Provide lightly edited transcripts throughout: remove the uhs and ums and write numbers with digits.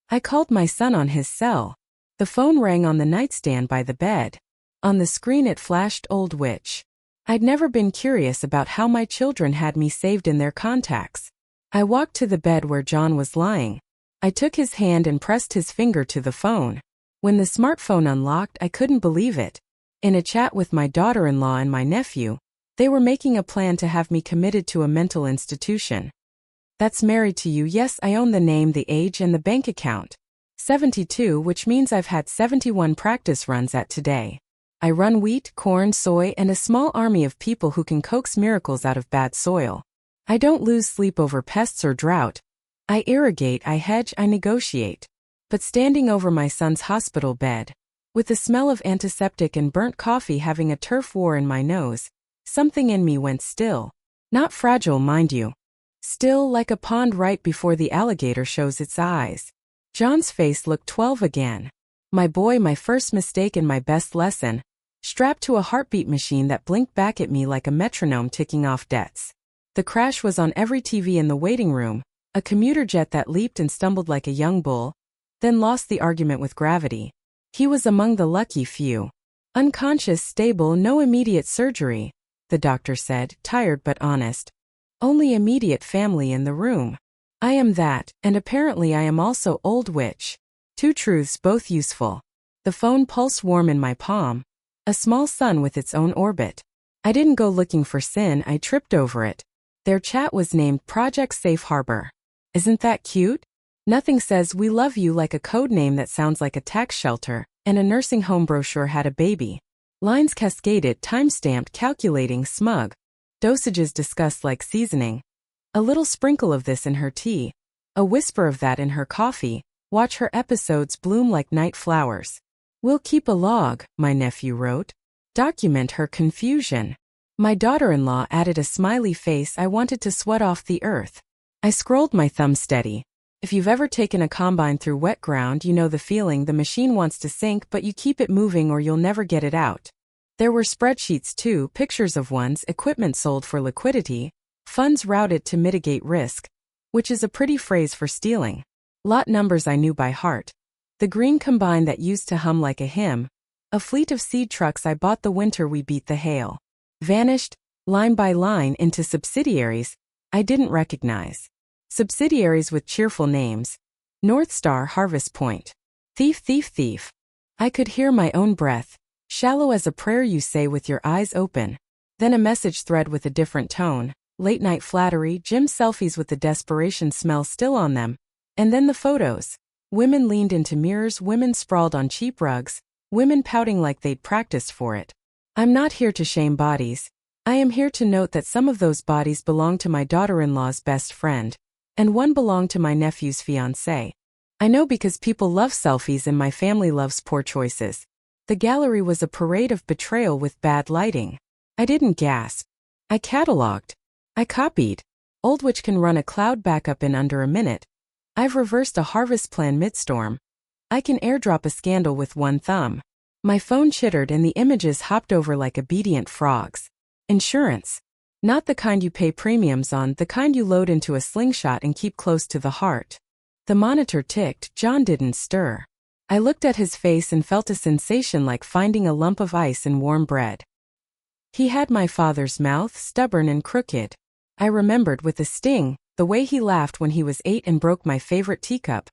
I called my son on his cell. The phone rang on the nightstand by the bed. On the screen it flashed Old Witch. I'd never been curious about how my children had me saved in their contacts. I walked to the bed where John was lying. I took his hand and pressed his finger to the phone. When the smartphone unlocked, I couldn't believe it. In a chat with my daughter-in-law and my nephew, they were making a plan to have me committed to a mental institution. That's married to you. Yes, I own the name, the age, and the bank account. 72, which means I've had 71 practice runs at today. I run wheat, corn, soy, and a small army of people who can coax miracles out of bad soil. I don't lose sleep over pests or drought. I irrigate, I hedge, I negotiate. But standing over my son's hospital bed, with the smell of antiseptic and burnt coffee having a turf war in my nose, something in me went still. Not fragile, mind you. Still like a pond right before the alligator shows its eyes. John's face looked 12 again. My boy, my first mistake and my best lesson, strapped to a heartbeat machine that blinked back at me like a metronome ticking off debts. The crash was on every TV in the waiting room, a commuter jet that leaped and stumbled like a young bull, then lost the argument with gravity. He was among the lucky few. Unconscious, stable, no immediate surgery, the doctor said, tired but honest. Only immediate family in the room. I am that, and apparently I am also Old Witch. Two truths, both useful. The phone pulsed warm in my palm. A small sun with its own orbit. I didn't go looking for sin, I tripped over it. Their chat was named Project Safe Harbor. Isn't that cute? Nothing says we love you like a code name that sounds like a tax shelter, and a nursing home brochure had a baby. Lines cascaded, time-stamped, calculating, smug. Dosages discussed like seasoning. A little sprinkle of this in her tea. A whisper of that in her coffee. Watch her episodes bloom like night flowers. We'll keep a log, my nephew wrote. Document her confusion. My daughter-in-law added a smiley face. I wanted to sweat off the earth. I scrolled my thumb steady. If you've ever taken a combine through wet ground, you know the feeling. The machine wants to sink, but you keep it moving or you'll never get it out. There were spreadsheets too, pictures of ones, equipment sold for liquidity, funds routed to mitigate risk, which is a pretty phrase for stealing. Lot numbers I knew by heart. The green combine that used to hum like a hymn. A fleet of seed trucks I bought the winter we beat the hail. Vanished, line by line, into subsidiaries I didn't recognize. Subsidiaries with cheerful names. North Star, Harvest Point. Thief, thief, thief. I could hear my own breath. Shallow as a prayer you say with your eyes open. Then a message thread with a different tone. Late night flattery, gym selfies with the desperation smell still on them. And then the photos. Women leaned into mirrors, women sprawled on cheap rugs, women pouting like they'd practiced for it. I'm not here to shame bodies. I am here to note that some of those bodies belong to my daughter-in-law's best friend, and one belonged to my nephew's fiancé. I know because people love selfies and my family loves poor choices. The gallery was a parade of betrayal with bad lighting. I didn't gasp. I cataloged. I copied. Old Witch can run a cloud backup in under a minute. I've reversed a harvest plan midstorm. I can airdrop a scandal with one thumb. My phone chittered and the images hopped over like obedient frogs. Insurance. Not the kind you pay premiums on, the kind you load into a slingshot and keep close to the heart. The monitor ticked. John didn't stir. I looked at his face and felt a sensation like finding a lump of ice in warm bread. He had my father's mouth, stubborn and crooked. I remembered with a sting, the way he laughed when he was 8 and broke my favorite teacup.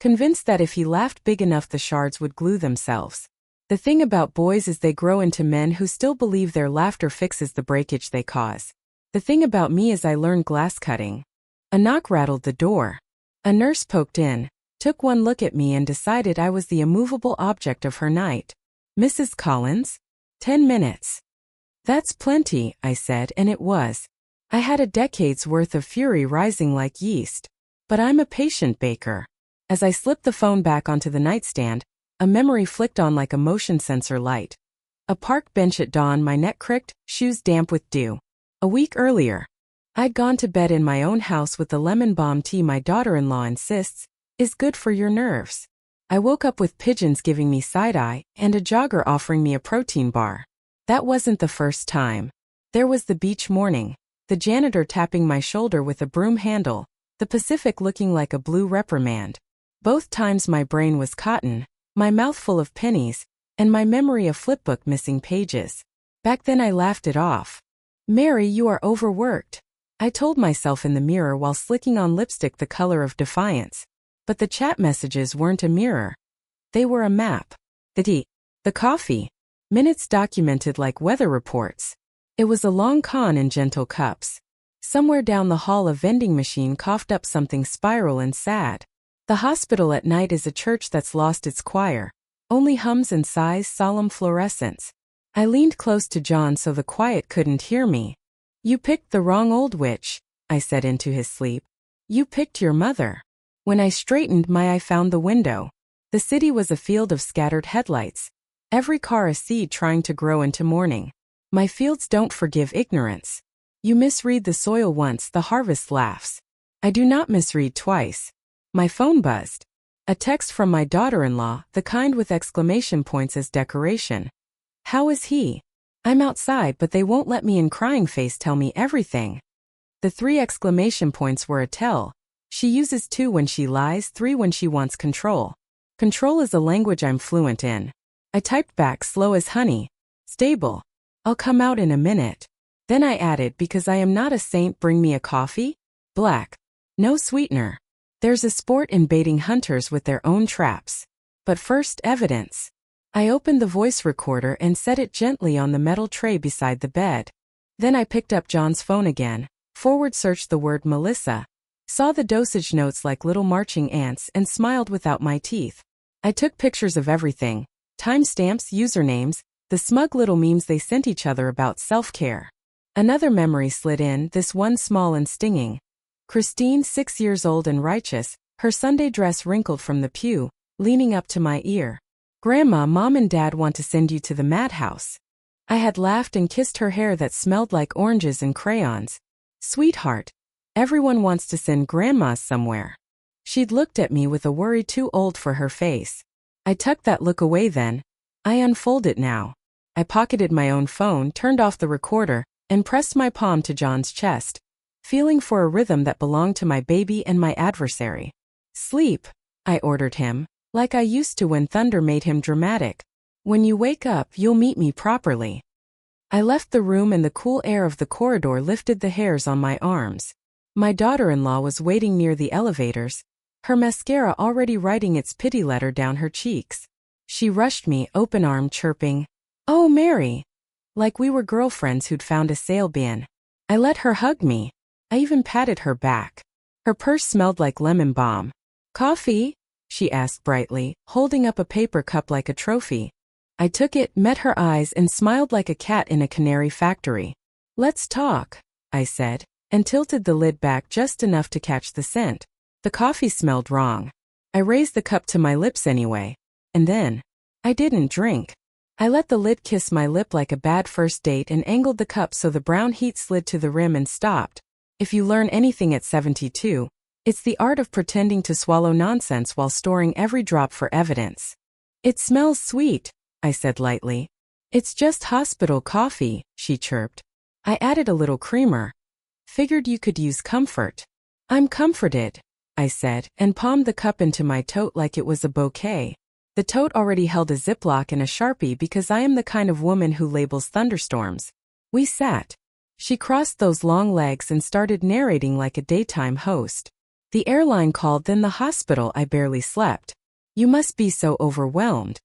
Convinced that if he laughed big enough the shards would glue themselves. The thing about boys is they grow into men who still believe their laughter fixes the breakage they cause. The thing about me is I learned glass cutting. A knock rattled the door. A nurse poked in, took one look at me and decided I was the immovable object of her night. Mrs. Collins? 10 minutes. That's plenty, I said, and it was. I had a decade's worth of fury rising like yeast. But I'm a patient baker. As I slipped the phone back onto the nightstand, a memory flicked on like a motion sensor light. A park bench at dawn, my neck cricked, shoes damp with dew. A week earlier, I'd gone to bed in my own house with the lemon balm tea my daughter-in-law insists is good for your nerves. I woke up with pigeons giving me side-eye and a jogger offering me a protein bar. That wasn't the first time. There was the beach morning, the janitor tapping my shoulder with a broom handle, the Pacific looking like a blue reprimand. Both times my brain was cotton, my mouth full of pennies, and my memory a flipbook missing pages. Back then I laughed it off. "Mary, you are overworked," I told myself in the mirror while slicking on lipstick the color of defiance. But the chat messages weren't a mirror. They were a map. The tea, the coffee, minutes documented like weather reports. It was a long con in gentle cups. Somewhere down the hall a vending machine coughed up something spiral and sad. The hospital at night is a church that's lost its choir. Only hums and sighs, solemn fluorescence. I leaned close to John so the quiet couldn't hear me. "You picked the wrong old witch," I said into his sleep. "You picked your mother." When I straightened my eye found the window. The city was a field of scattered headlights. Every car a seed trying to grow into morning. My fields don't forgive ignorance. You misread the soil once, the harvest laughs. I do not misread twice. My phone buzzed. A text from my daughter-in-law, the kind with exclamation points as decoration. "How is he?" "I'm outside but they won't let me in." Crying face, "Tell me everything." The 3 exclamation points were a tell. She uses 2 when she lies, 3 when she wants control. Control is a language I'm fluent in. I typed back slow as honey. "Stable. I'll come out in a minute." Then I added, "Because I am not a saint, bring me a coffee? Black. No sweetener." There's a sport in baiting hunters with their own traps. But first, evidence. I opened the voice recorder and set it gently on the metal tray beside the bed. Then I picked up John's phone again, forward searched the word Melissa, saw the dosage notes like little marching ants and smiled without my teeth. I took pictures of everything, timestamps, usernames, the smug little memes they sent each other about self-care. Another memory slid in, this one small and stinging. Christine, 6 years old and righteous, her Sunday dress wrinkled from the pew, leaning up to my ear. "Grandma, Mom and Dad want to send you to the madhouse." I had laughed and kissed her hair that smelled like oranges and crayons. "Sweetheart, everyone wants to send Grandma somewhere." She'd looked at me with a worry too old for her face. I tucked that look away then. I unfold it now. I pocketed my own phone, turned off the recorder, and pressed my palm to John's chest, feeling for a rhythm that belonged to my baby and my adversary. "Sleep," I ordered him, like I used to when thunder made him dramatic. "When you wake up, you'll meet me properly." I left the room and the cool air of the corridor lifted the hairs on my arms. My daughter-in-law was waiting near the elevators, her mascara already writing its pity letter down her cheeks. She rushed me, open-armed, chirping, "Oh, Mary," like we were girlfriends who'd found a sale bin. I let her hug me. I even patted her back. Her purse smelled like lemon balm. "Coffee?" she asked brightly, holding up a paper cup like a trophy. I took it, met her eyes, and smiled like a cat in a canary factory. "Let's talk," I said, and tilted the lid back just enough to catch the scent. The coffee smelled wrong. I raised the cup to my lips anyway. And then, I didn't drink. I let the lid kiss my lip like a bad first date and angled the cup so the brown heat slid to the rim and stopped. If you learn anything at 72, it's the art of pretending to swallow nonsense while storing every drop for evidence. "It smells sweet," I said lightly. "It's just hospital coffee," she chirped. I added a little creamer. "Figured you could use comfort." "I'm comforted," I said, and palmed the cup into my tote like it was a bouquet. The tote already held a Ziploc and a Sharpie because I am the kind of woman who labels thunderstorms. We sat. She crossed those long legs and started narrating like a daytime host. "The airline called, then the hospital. I barely slept. You must be so overwhelmed."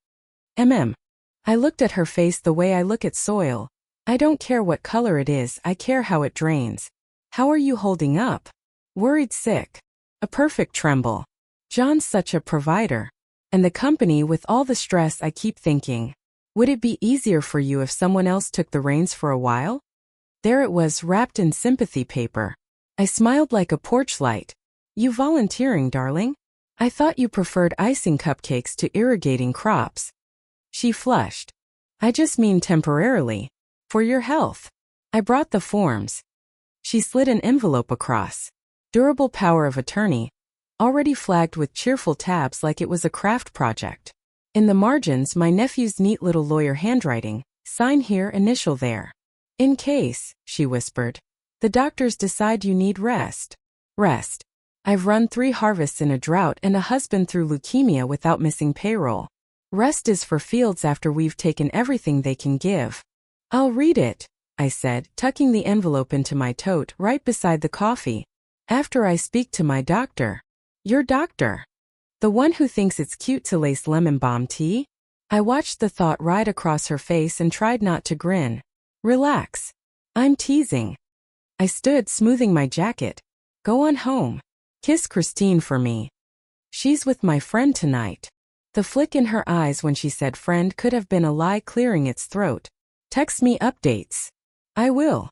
I looked at her face the way I look at soil. I don't care what color it is, I care how it drains. "How are you holding up?" "Worried sick." A perfect tremble. John's such a provider. And the company with all the stress. I keep thinking, would it be easier for you if someone else took the reins for a while? There it was, wrapped in sympathy paper. I smiled like a porch light. "You volunteering, darling? I thought you preferred icing cupcakes to irrigating crops." She flushed. "I just mean temporarily. For your health." I brought the forms. She slid an envelope across. Durable power of attorney. Already flagged with cheerful tabs like it was a craft project. In the margins, my nephew's neat little lawyer handwriting. "Sign here, initial there. In case," she whispered, "the doctors decide you need rest." Rest. I've run 3 harvests in a drought and a husband through leukemia without missing payroll. Rest is for fields after we've taken everything they can give. I'll read it, I said, tucking the envelope into my tote right beside the coffee. After I speak to my doctor. Your doctor? The one who thinks it's cute to lace lemon balm tea? I watched the thought ride across her face and tried not to grin. Relax. I'm teasing. I stood, smoothing my jacket. Go on home. Kiss Christine for me. She's with my friend tonight. The flick in her eyes when she said friend could have been a lie clearing its throat. Text me updates. I will.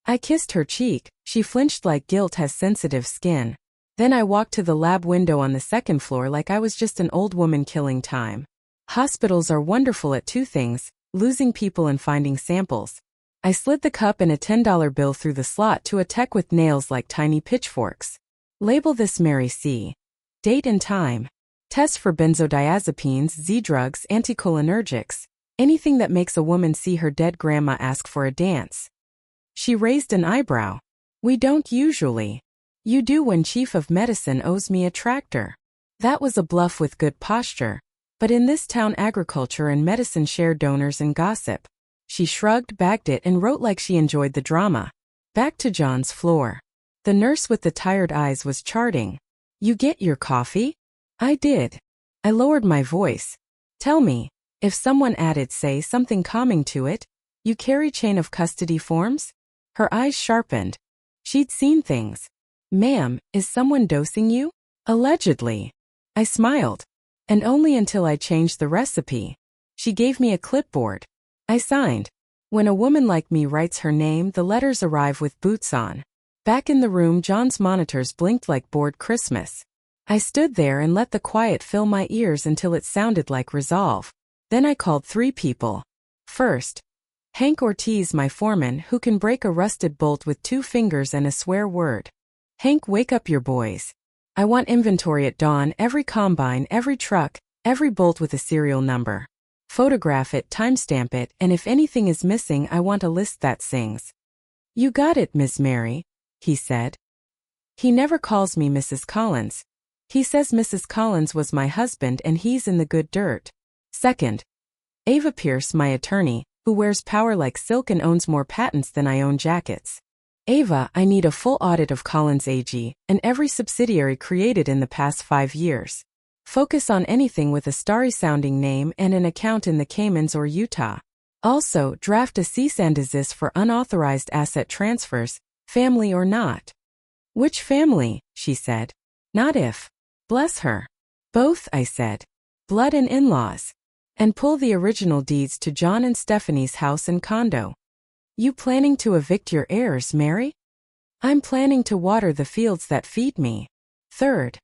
I kissed her cheek. She flinched like guilt has sensitive skin. Then I walked to the lab window on the 2nd floor like I was just an old woman killing time. Hospitals are wonderful at 2 things, losing people and finding samples. I slid the cup and a $10 bill through the slot to a tech with nails like tiny pitchforks. Label this Mary C. Date and time. Test for benzodiazepines, Z-drugs, anticholinergics. Anything that makes a woman see her dead grandma ask for a dance. She raised an eyebrow. We don't usually. You do when chief of medicine owes me a tractor. That was a bluff with good posture. But in this town agriculture and medicine share donors and gossip. She shrugged, bagged it, and wrote like she enjoyed the drama. Back to John's floor. The nurse with the tired eyes was charting. You get your coffee? I did. I lowered my voice. Tell me, if someone added, say, something calming to it, you carry chain of custody forms? Her eyes sharpened. She'd seen things. Ma'am, is someone dosing you? Allegedly. I smiled. And only until I changed the recipe. She gave me a clipboard. I signed. When a woman like me writes her name, the letters arrive with boots on. Back in the room, John's monitors blinked like bored Christmas. I stood there and let the quiet fill my ears until it sounded like resolve. Then I called 3 people. First, Hank Ortiz, my foreman, who can break a rusted bolt with 2 fingers and a swear word. Hank, wake up your boys. I want inventory at dawn, every combine, every truck, every bolt with a serial number. Photograph it, timestamp it, and if anything is missing, I want a list that sings. You got it, Miss Mary, he said. He never calls me Mrs. Collins. He says Mrs. Collins was my husband and he's in the good dirt. Second, Ava Pierce, my attorney, who wears power like silk and owns more patents than I own jackets. Ava, I need a full audit of Collins AG and every subsidiary created in the past 5 years. Focus on anything with a starry-sounding name and an account in the Caymans or Utah. Also, draft a cease and desist for unauthorized asset transfers, family or not. Which family? She said. Not if. Bless her. Both, I said. Blood and in-laws. And pull the original deeds to John and Stephanie's house and condo. You planning to evict your heirs, Mary? I'm planning to water the fields that feed me. Third,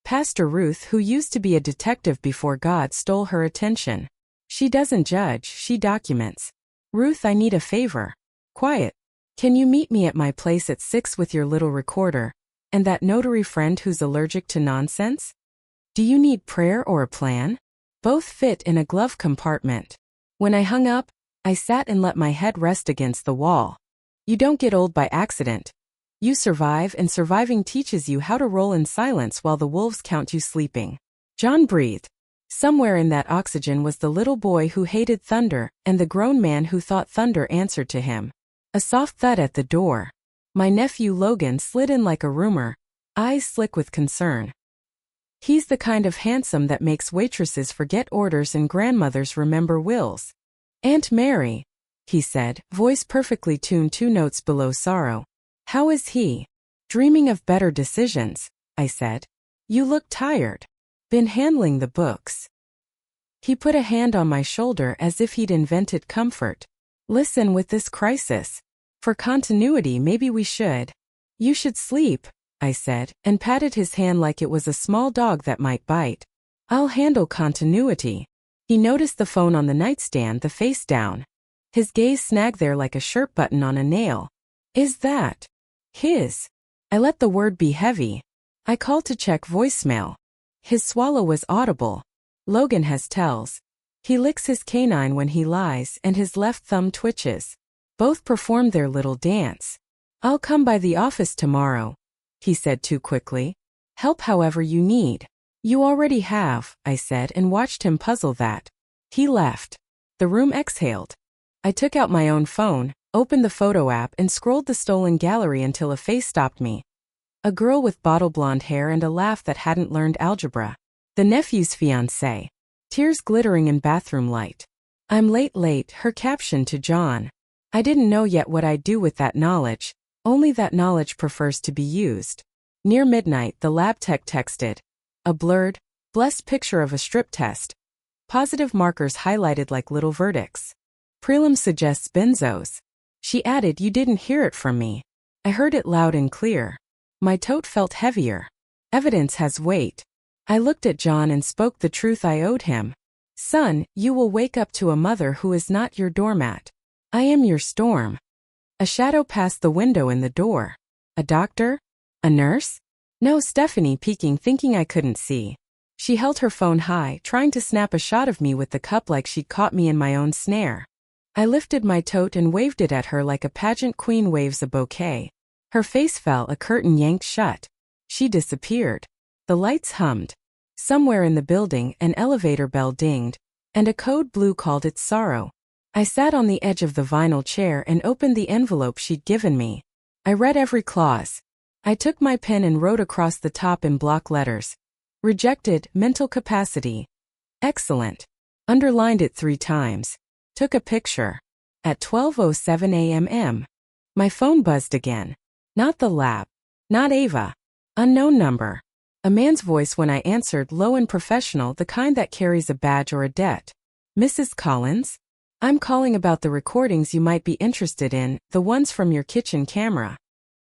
Pastor Ruth, who used to be a detective before God stole her attention. She doesn't judge, she documents. Ruth, I need a favor. Quiet. Can you meet me at my place at 6 with your little recorder? And that notary friend who's allergic to nonsense? Do you need prayer or a plan? Both fit in a glove compartment. When I hung up, I sat and let my head rest against the wall. You don't get old by accident. You survive, and surviving teaches you how to roll in silence while the wolves count you sleeping. John breathed. Somewhere in that oxygen was the little boy who hated thunder and the grown man who thought thunder answered to him. A soft thud at the door. My nephew Logan slid in like a rumor, eyes slick with concern. He's the kind of handsome that makes waitresses forget orders and grandmothers remember wills. Aunt Mary, he said, voice perfectly tuned 2 notes below sorrow. How is he? Dreaming of better decisions, I said. You look tired. Been handling the books. He put a hand on my shoulder as if he'd invented comfort. Listen, with this crisis. For continuity, maybe we should. You should sleep, I said, and patted his hand like it was a small dog that might bite. I'll handle continuity. He noticed the phone on the nightstand, the face down. His gaze snagged there like a shirt button on a nail. Is that his? I let the word be heavy. I called to check voicemail. His swallow was audible. Logan has tells. He licks his canine when he lies and his left thumb twitches. Both performed their little dance. I'll come by the office tomorrow, he said too quickly. Help however you need. You already have, I said and watched him puzzle that. He left. The room exhaled. I took out my own phone, opened the photo app and scrolled the stolen gallery until a face stopped me. A girl with bottle blonde hair and a laugh that hadn't learned algebra. The nephew's fiancée. Tears glittering in bathroom light. I'm late, her caption to John. I didn't know yet what I'd do with that knowledge, only that knowledge prefers to be used. Near midnight, the lab tech texted. A blurred, blessed picture of a strip test. Positive markers highlighted like little verdicts. Prelim suggests benzos. She added, you didn't hear it from me. I heard it loud and clear. My tote felt heavier. Evidence has weight. I looked at John and spoke the truth I owed him. Son, you will wake up to a mother who is not your doormat. I am your storm. A shadow passed the window in the door. A doctor? A nurse? No, Stephanie peeking, thinking I couldn't see. She held her phone high, trying to snap a shot of me with the cup like she'd caught me in my own snare. I lifted my tote and waved it at her like a pageant queen waves a bouquet. Her face fell, a curtain yanked shut. She disappeared. The lights hummed. Somewhere in the building, an elevator bell dinged, and a code blue called its sorrow. I sat on the edge of the vinyl chair and opened the envelope she'd given me. I read every clause. I took my pen and wrote across the top in block letters. Rejected, mental capacity. Excellent. Underlined it 3 times. Took a picture. At 12:07 a.m. My phone buzzed again. Not the lab. Not Ava. Unknown number. A man's voice when I answered, low and professional, the kind that carries a badge or a debt. Mrs. Collins? I'm calling about the recordings you might be interested in, the ones from your kitchen camera.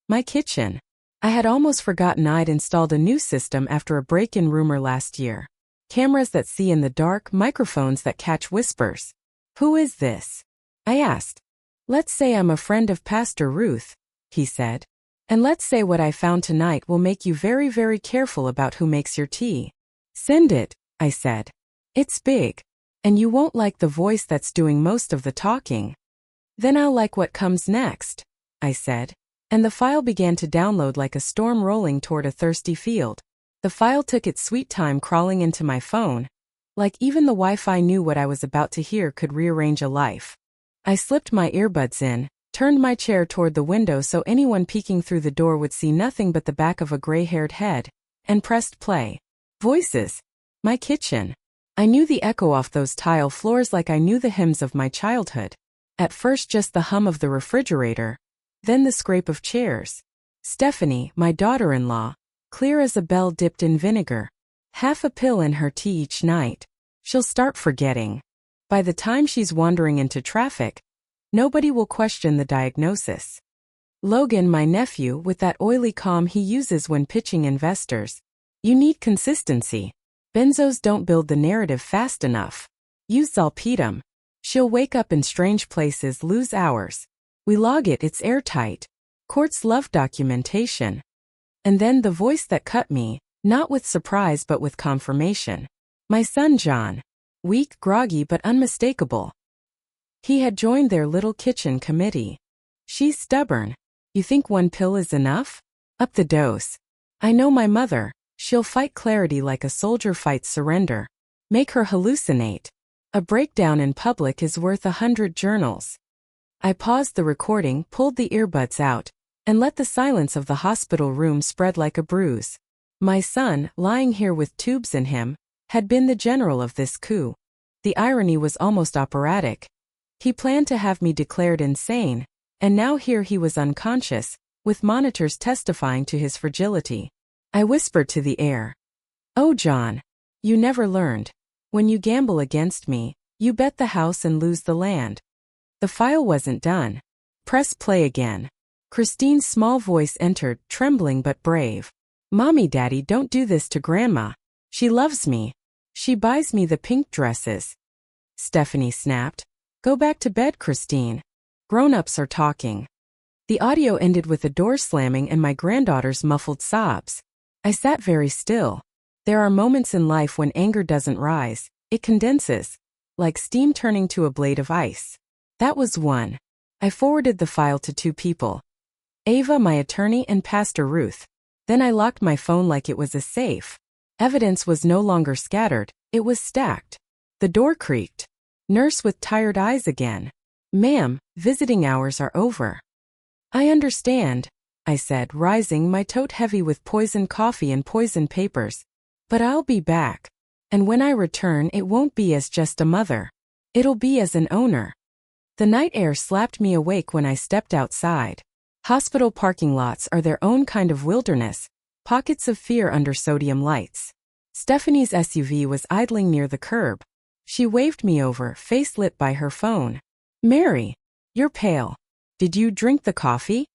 My kitchen. I had almost forgotten I'd installed a new system after a break-in rumor last year. Cameras that see in the dark, microphones that catch whispers. Who is this? I asked. Let's say I'm a friend of Pastor Ruth, he said. And let's say what I found tonight will make you very, very careful about who makes your tea. Send it, I said. It's big. And you won't like the voice that's doing most of the talking. Then I'll like what comes next, I said. And the file began to download like a storm rolling toward a thirsty field. The file took its sweet time crawling into my phone. Like even the Wi-Fi knew what I was about to hear could rearrange a life. I slipped my earbuds in, turned my chair toward the window so anyone peeking through the door would see nothing but the back of a gray-haired head, and pressed play. Voices. My kitchen. I knew the echo off those tile floors like I knew the hymns of my childhood. At first just the hum of the refrigerator, then the scrape of chairs. Stephanie, my daughter-in-law, clear as a bell dipped in vinegar. Half a pill in her tea each night. She'll start forgetting. By the time she's wandering into traffic, nobody will question the diagnosis. Logan, my nephew, with that oily calm he uses when pitching investors. You need consistency. Benzos don't build the narrative fast enough. Use Zolpidem. She'll wake up in strange places, lose hours. We log it, it's airtight. Courts love documentation. And then the voice that cut me, not with surprise but with confirmation. My son John. Weak, groggy but unmistakable. He had joined their little kitchen committee. She's stubborn. You think 1 pill is enough? Up the dose. I know my mother. She'll fight clarity like a soldier fights surrender. Make her hallucinate. A breakdown in public is worth 100 journals. I paused the recording, pulled the earbuds out, and let the silence of the hospital room spread like a bruise. My son, lying here with tubes in him, had been the general of this coup. The irony was almost operatic. He planned to have me declared insane, and now here he was unconscious, with monitors testifying to his fragility. I whispered to the air. Oh John. You never learned. When you gamble against me, you bet the house and lose the land. The file wasn't done. Press play again. Christine's small voice entered, trembling but brave. Mommy, Daddy, don't do this to Grandma. She loves me. She buys me the pink dresses. Stephanie snapped. Go back to bed, Christine. Grown-ups are talking. The audio ended with a door slamming and my granddaughter's muffled sobs. I sat very still. There are moments in life when anger doesn't rise, it condenses, like steam turning to a blade of ice. That was one. I forwarded the file to 2 people. Ava, my attorney, and Pastor Ruth. Then I locked my phone like it was a safe. Evidence was no longer scattered, it was stacked. The door creaked. Nurse with tired eyes again. "Ma'am, visiting hours are over." "I understand," I said, rising, my tote heavy with poisoned coffee and poisoned papers. "But I'll be back. And when I return, it won't be as just a mother. It'll be as an owner." The night air slapped me awake when I stepped outside. Hospital parking lots are their own kind of wilderness, pockets of fear under sodium lights. Stephanie's SUV was idling near the curb. She waved me over, face lit by her phone. "Mary, you're pale. Did you drink the coffee?"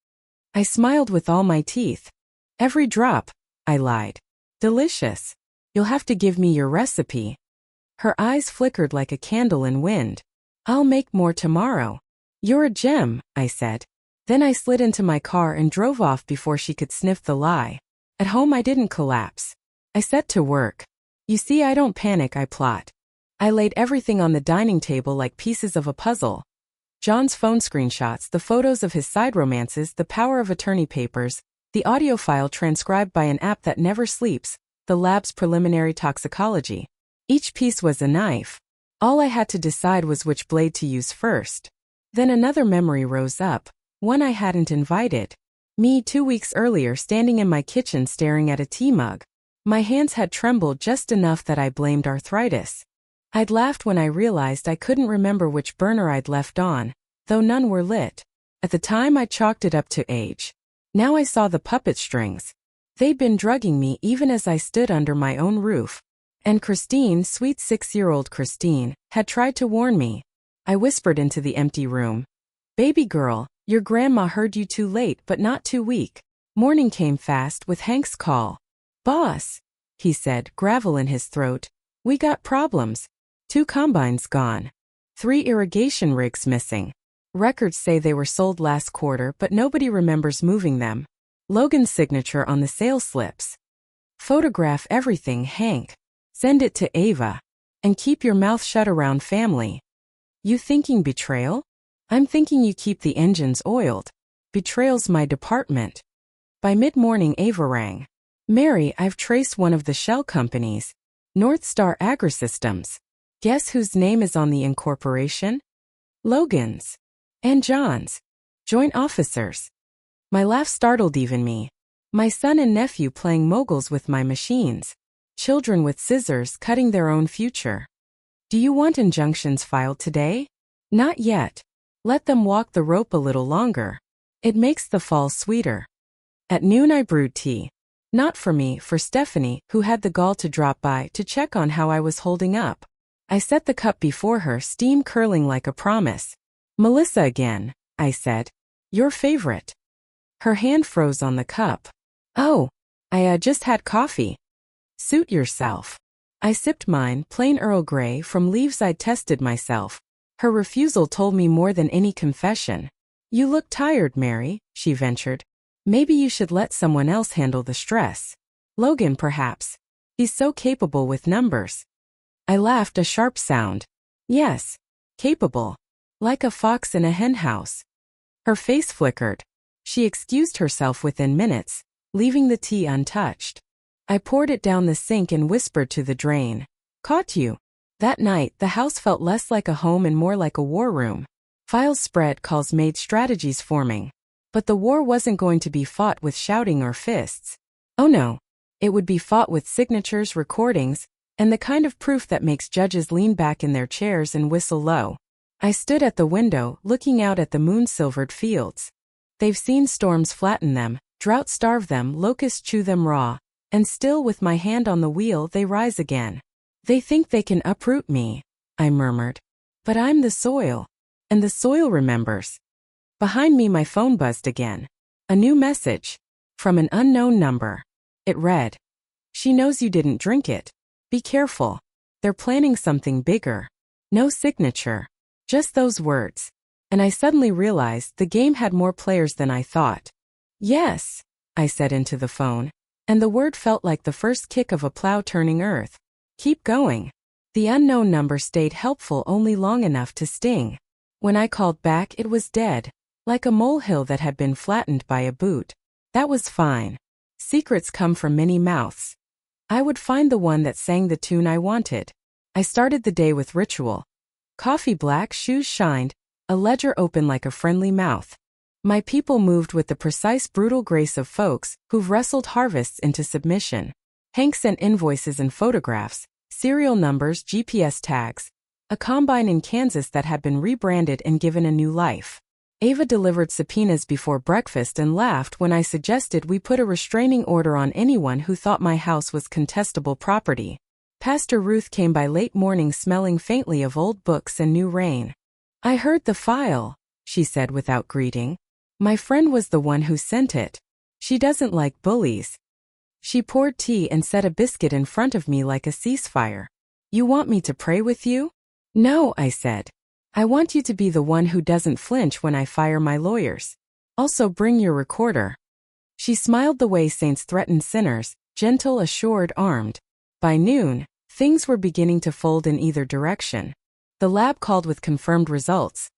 I smiled with all my teeth. "Every drop," I lied. "Delicious. You'll have to give me your recipe." Her eyes flickered like a candle in wind. "I'll make more tomorrow." "You're a gem," I said. Then I slid into my car and drove off before she could sniff the lie. At home I didn't collapse. I set to work. You see, I don't panic, I plot. I laid everything on the dining table like pieces of a puzzle. John's phone screenshots, the photos of his side romances, the power of attorney papers, the audio file transcribed by an app that never sleeps, the lab's preliminary toxicology. Each piece was a knife. All I had to decide was which blade to use first. Then another memory rose up, one I hadn't invited. Me 2 weeks earlier standing in my kitchen staring at a tea mug. My hands had trembled just enough that I blamed arthritis. I'd laughed when I realized I couldn't remember which burner I'd left on, though none were lit. At the time I chalked it up to age. Now I saw the puppet strings. They'd been drugging me even as I stood under my own roof. And Christine, sweet 6-year-old Christine, had tried to warn me. I whispered into the empty room. "Baby girl, your grandma heard you too late but not too weak." Morning came fast with Hank's call. "Boss," he said, gravel in his throat. "We got problems. 2 combines gone. 3 irrigation rigs missing. Records say they were sold last quarter but nobody remembers moving them. Logan's signature on the sales slips. Photograph everything, Hank. Send it to Ava. And keep your mouth shut around family." "You thinking betrayal?" "I'm thinking you keep the engines oiled. Betrayal's my department." By mid-morning Ava rang. "Mary, I've traced one of the shell companies. North Star Agrisystems. Guess whose name is on the incorporation?" "Logan's. And John's. Joint officers." My laugh startled even me. My son and nephew playing moguls with my machines. Children with scissors cutting their own future. "Do you want injunctions filed today?" "Not yet. Let them walk the rope a little longer. It makes the fall sweeter." At noon I brewed tea. Not for me, for Stephanie, who had the gall to drop by to check on how I was holding up. I set the cup before her, steam curling like a promise. "Melissa again," I said. "Your favorite." Her hand froze on the cup. "Oh, I just had coffee." "Suit yourself." I sipped mine, plain Earl Grey, from leaves I'd tested myself. Her refusal told me more than any confession. "You look tired, Mary," she ventured. "Maybe you should let someone else handle the stress. Logan, perhaps. He's so capable with numbers." I laughed, a sharp sound. "Yes, capable. Like a fox in a henhouse." Her face flickered. She excused herself within minutes, leaving the tea untouched. I poured it down the sink and whispered to the drain. "Caught you." That night, the house felt less like a home and more like a war room. Files spread, calls made, strategies forming. But the war wasn't going to be fought with shouting or fists. Oh no. It would be fought with signatures, recordings, and the kind of proof that makes judges lean back in their chairs and whistle low. I stood at the window, looking out at the moon-silvered fields. They've seen storms flatten them, drought starve them, locusts chew them raw, and still with my hand on the wheel they rise again. "They think they can uproot me," I murmured. "But I'm the soil. And the soil remembers." Behind me my phone buzzed again. A new message. From an unknown number. It read, "She knows you didn't drink it. Be careful. They're planning something bigger." No signature. Just those words. And I suddenly realized the game had more players than I thought. "Yes," I said into the phone. And the word felt like the first kick of a plow turning earth. "Keep going." The unknown number stayed helpful only long enough to sting. When I called back, it was dead. Like a molehill that had been flattened by a boot. That was fine. Secrets come from many mouths. I would find the one that sang the tune I wanted. I started the day with ritual. Coffee black, shoes shined, a ledger open like a friendly mouth. My people moved with the precise brutal grace of folks who've wrestled harvests into submission. Hank sent invoices and photographs, serial numbers, GPS tags, a combine in Kansas that had been rebranded and given a new life. Ava delivered subpoenas before breakfast and laughed when I suggested we put a restraining order on anyone who thought my house was contestable property. Pastor Ruth came by late morning smelling faintly of old books and new rain. "I heard the file," she said without greeting. "My friend was the one who sent it. She doesn't like bullies." She poured tea and set a biscuit in front of me like a ceasefire. "You want me to pray with you?" "No," I said. "I want you to be the one who doesn't flinch when I fire my lawyers. Also bring your recorder." She smiled the way saints threaten sinners, gentle, assured, armed. By noon, things were beginning to fold in either direction. The lab called with confirmed results.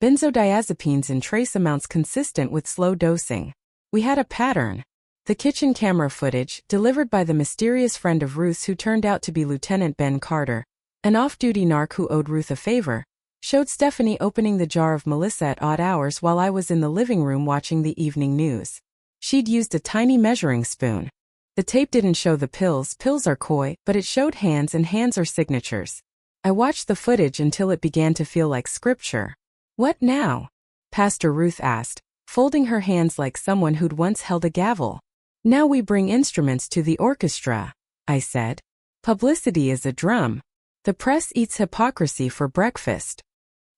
Benzodiazepines in trace amounts consistent with slow dosing. We had a pattern. The kitchen camera footage, delivered by the mysterious friend of Ruth's who turned out to be Lieutenant Ben Carter, an off-duty narc who owed Ruth a favor, showed Stephanie opening the jar of Melissa at odd hours while I was in the living room watching the evening news. She'd used a tiny measuring spoon. The tape didn't show the pills are coy, but it showed hands and hands are signatures. I watched the footage until it began to feel like scripture. "What now?" Pastor Ruth asked, folding her hands like someone who'd once held a gavel. "Now we bring instruments to the orchestra," I said. "Publicity is a drum. The press eats hypocrisy for breakfast."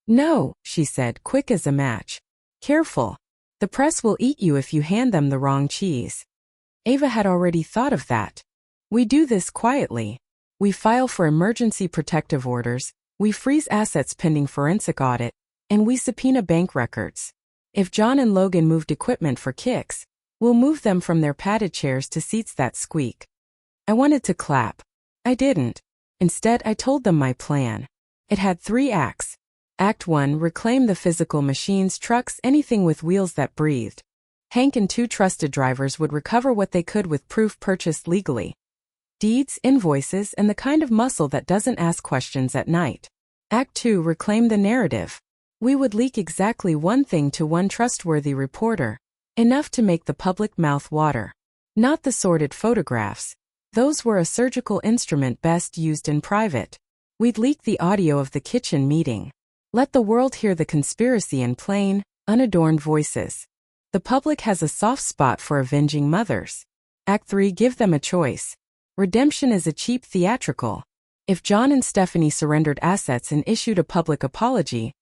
"No," she said, quick as a match. "Careful. The press will eat you if you hand them the wrong cheese." Ava had already thought of that. "We do this quietly. We file for emergency protective orders, we freeze assets pending forensic audit, and we subpoena bank records. If John and Logan moved equipment for kicks, we'll move them from their padded chairs to seats that squeak." I wanted to clap. I didn't. Instead, I told them my plan. It had 3 acts. Act 1, reclaim the physical machines, trucks, anything with wheels that breathed. Hank and 2 trusted drivers would recover what they could with proof purchased legally. Deeds, invoices, and the kind of muscle that doesn't ask questions at night. Act 2, reclaim the narrative. We would leak exactly one thing to one trustworthy reporter, enough to make the public mouth water. Not the sordid photographs. Those were a surgical instrument best used in private. We'd leak the audio of the kitchen meeting. Let the world hear the conspiracy in plain, unadorned voices. The public has a soft spot for avenging mothers. Act 3, give them a choice. Redemption is a cheap theatrical. If John and Stephanie surrendered assets and issued a public apology,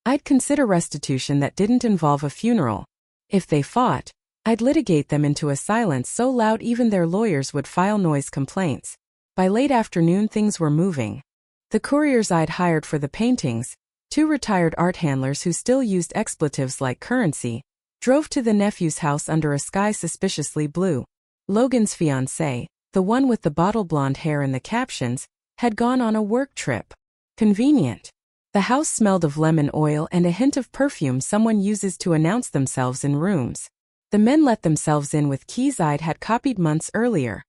I'd consider restitution that didn't involve a funeral. If they fought, I'd litigate them into a silence so loud even their lawyers would file noise complaints. By late afternoon things were moving. The couriers I'd hired for the paintings, 2 retired art handlers who still used expletives like currency, drove to the nephew's house under a sky suspiciously blue. Logan's fiancée, the one with the bottle blonde hair and the captions, had gone on a work trip. Convenient. The house smelled of lemon oil and a hint of perfume someone uses to announce themselves in rooms. The men let themselves in with keys I'd had copied months earlier.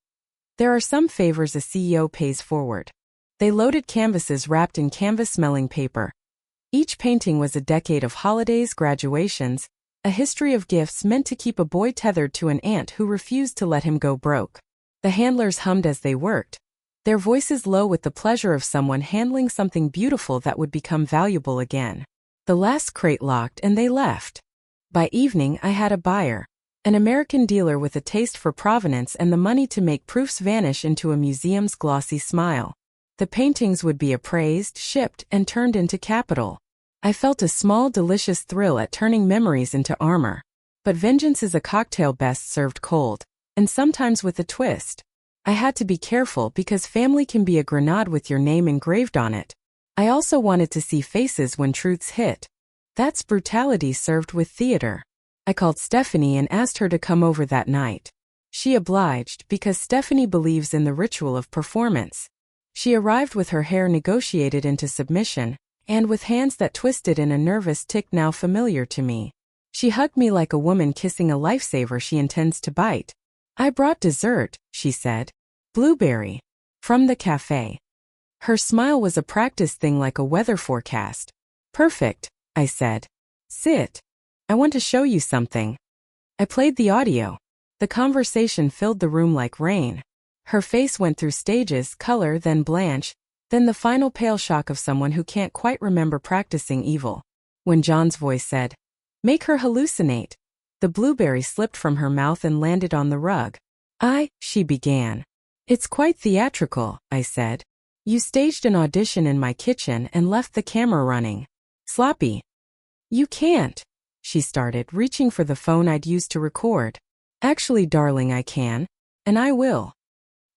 There are some favors a CEO pays forward. They loaded canvases wrapped in canvas-smelling paper. Each painting was a decade of holidays, graduations, a history of gifts meant to keep a boy tethered to an aunt who refused to let him go broke. The handlers hummed as they worked, their voices low with the pleasure of someone handling something beautiful that would become valuable again. The last crate locked and they left. By evening I had a buyer, an American dealer with a taste for provenance and the money to make proofs vanish into a museum's glossy smile. The paintings would be appraised, shipped, and turned into capital. I felt a small, delicious thrill at turning memories into armor. But vengeance is a cocktail best served cold, and sometimes with a twist. I had to be careful because family can be a grenade with your name engraved on it. I also wanted to see faces when truths hit. That's brutality served with theater. I called Stephanie and asked her to come over that night. She obliged because Stephanie believes in the ritual of performance. She arrived with her hair negotiated into submission, and with hands that twisted in a nervous tic now familiar to me. She hugged me like a woman kissing a lifesaver she intends to bite. I brought dessert, she said. Blueberry. From the cafe. Her smile was a practice thing like a weather forecast. Perfect, I said. Sit. I want to show you something. I played the audio. The conversation filled the room like rain. Her face went through stages, color, then blanch, then the final pale shock of someone who can't quite remember practicing evil. When John's voice said, "Make her hallucinate," the blueberry slipped from her mouth and landed on the rug. She began. It's quite theatrical, I said. You staged an audition in my kitchen and left the camera running. Sloppy. You can't, she started, reaching for the phone I'd used to record. Actually, darling, I can. And I will.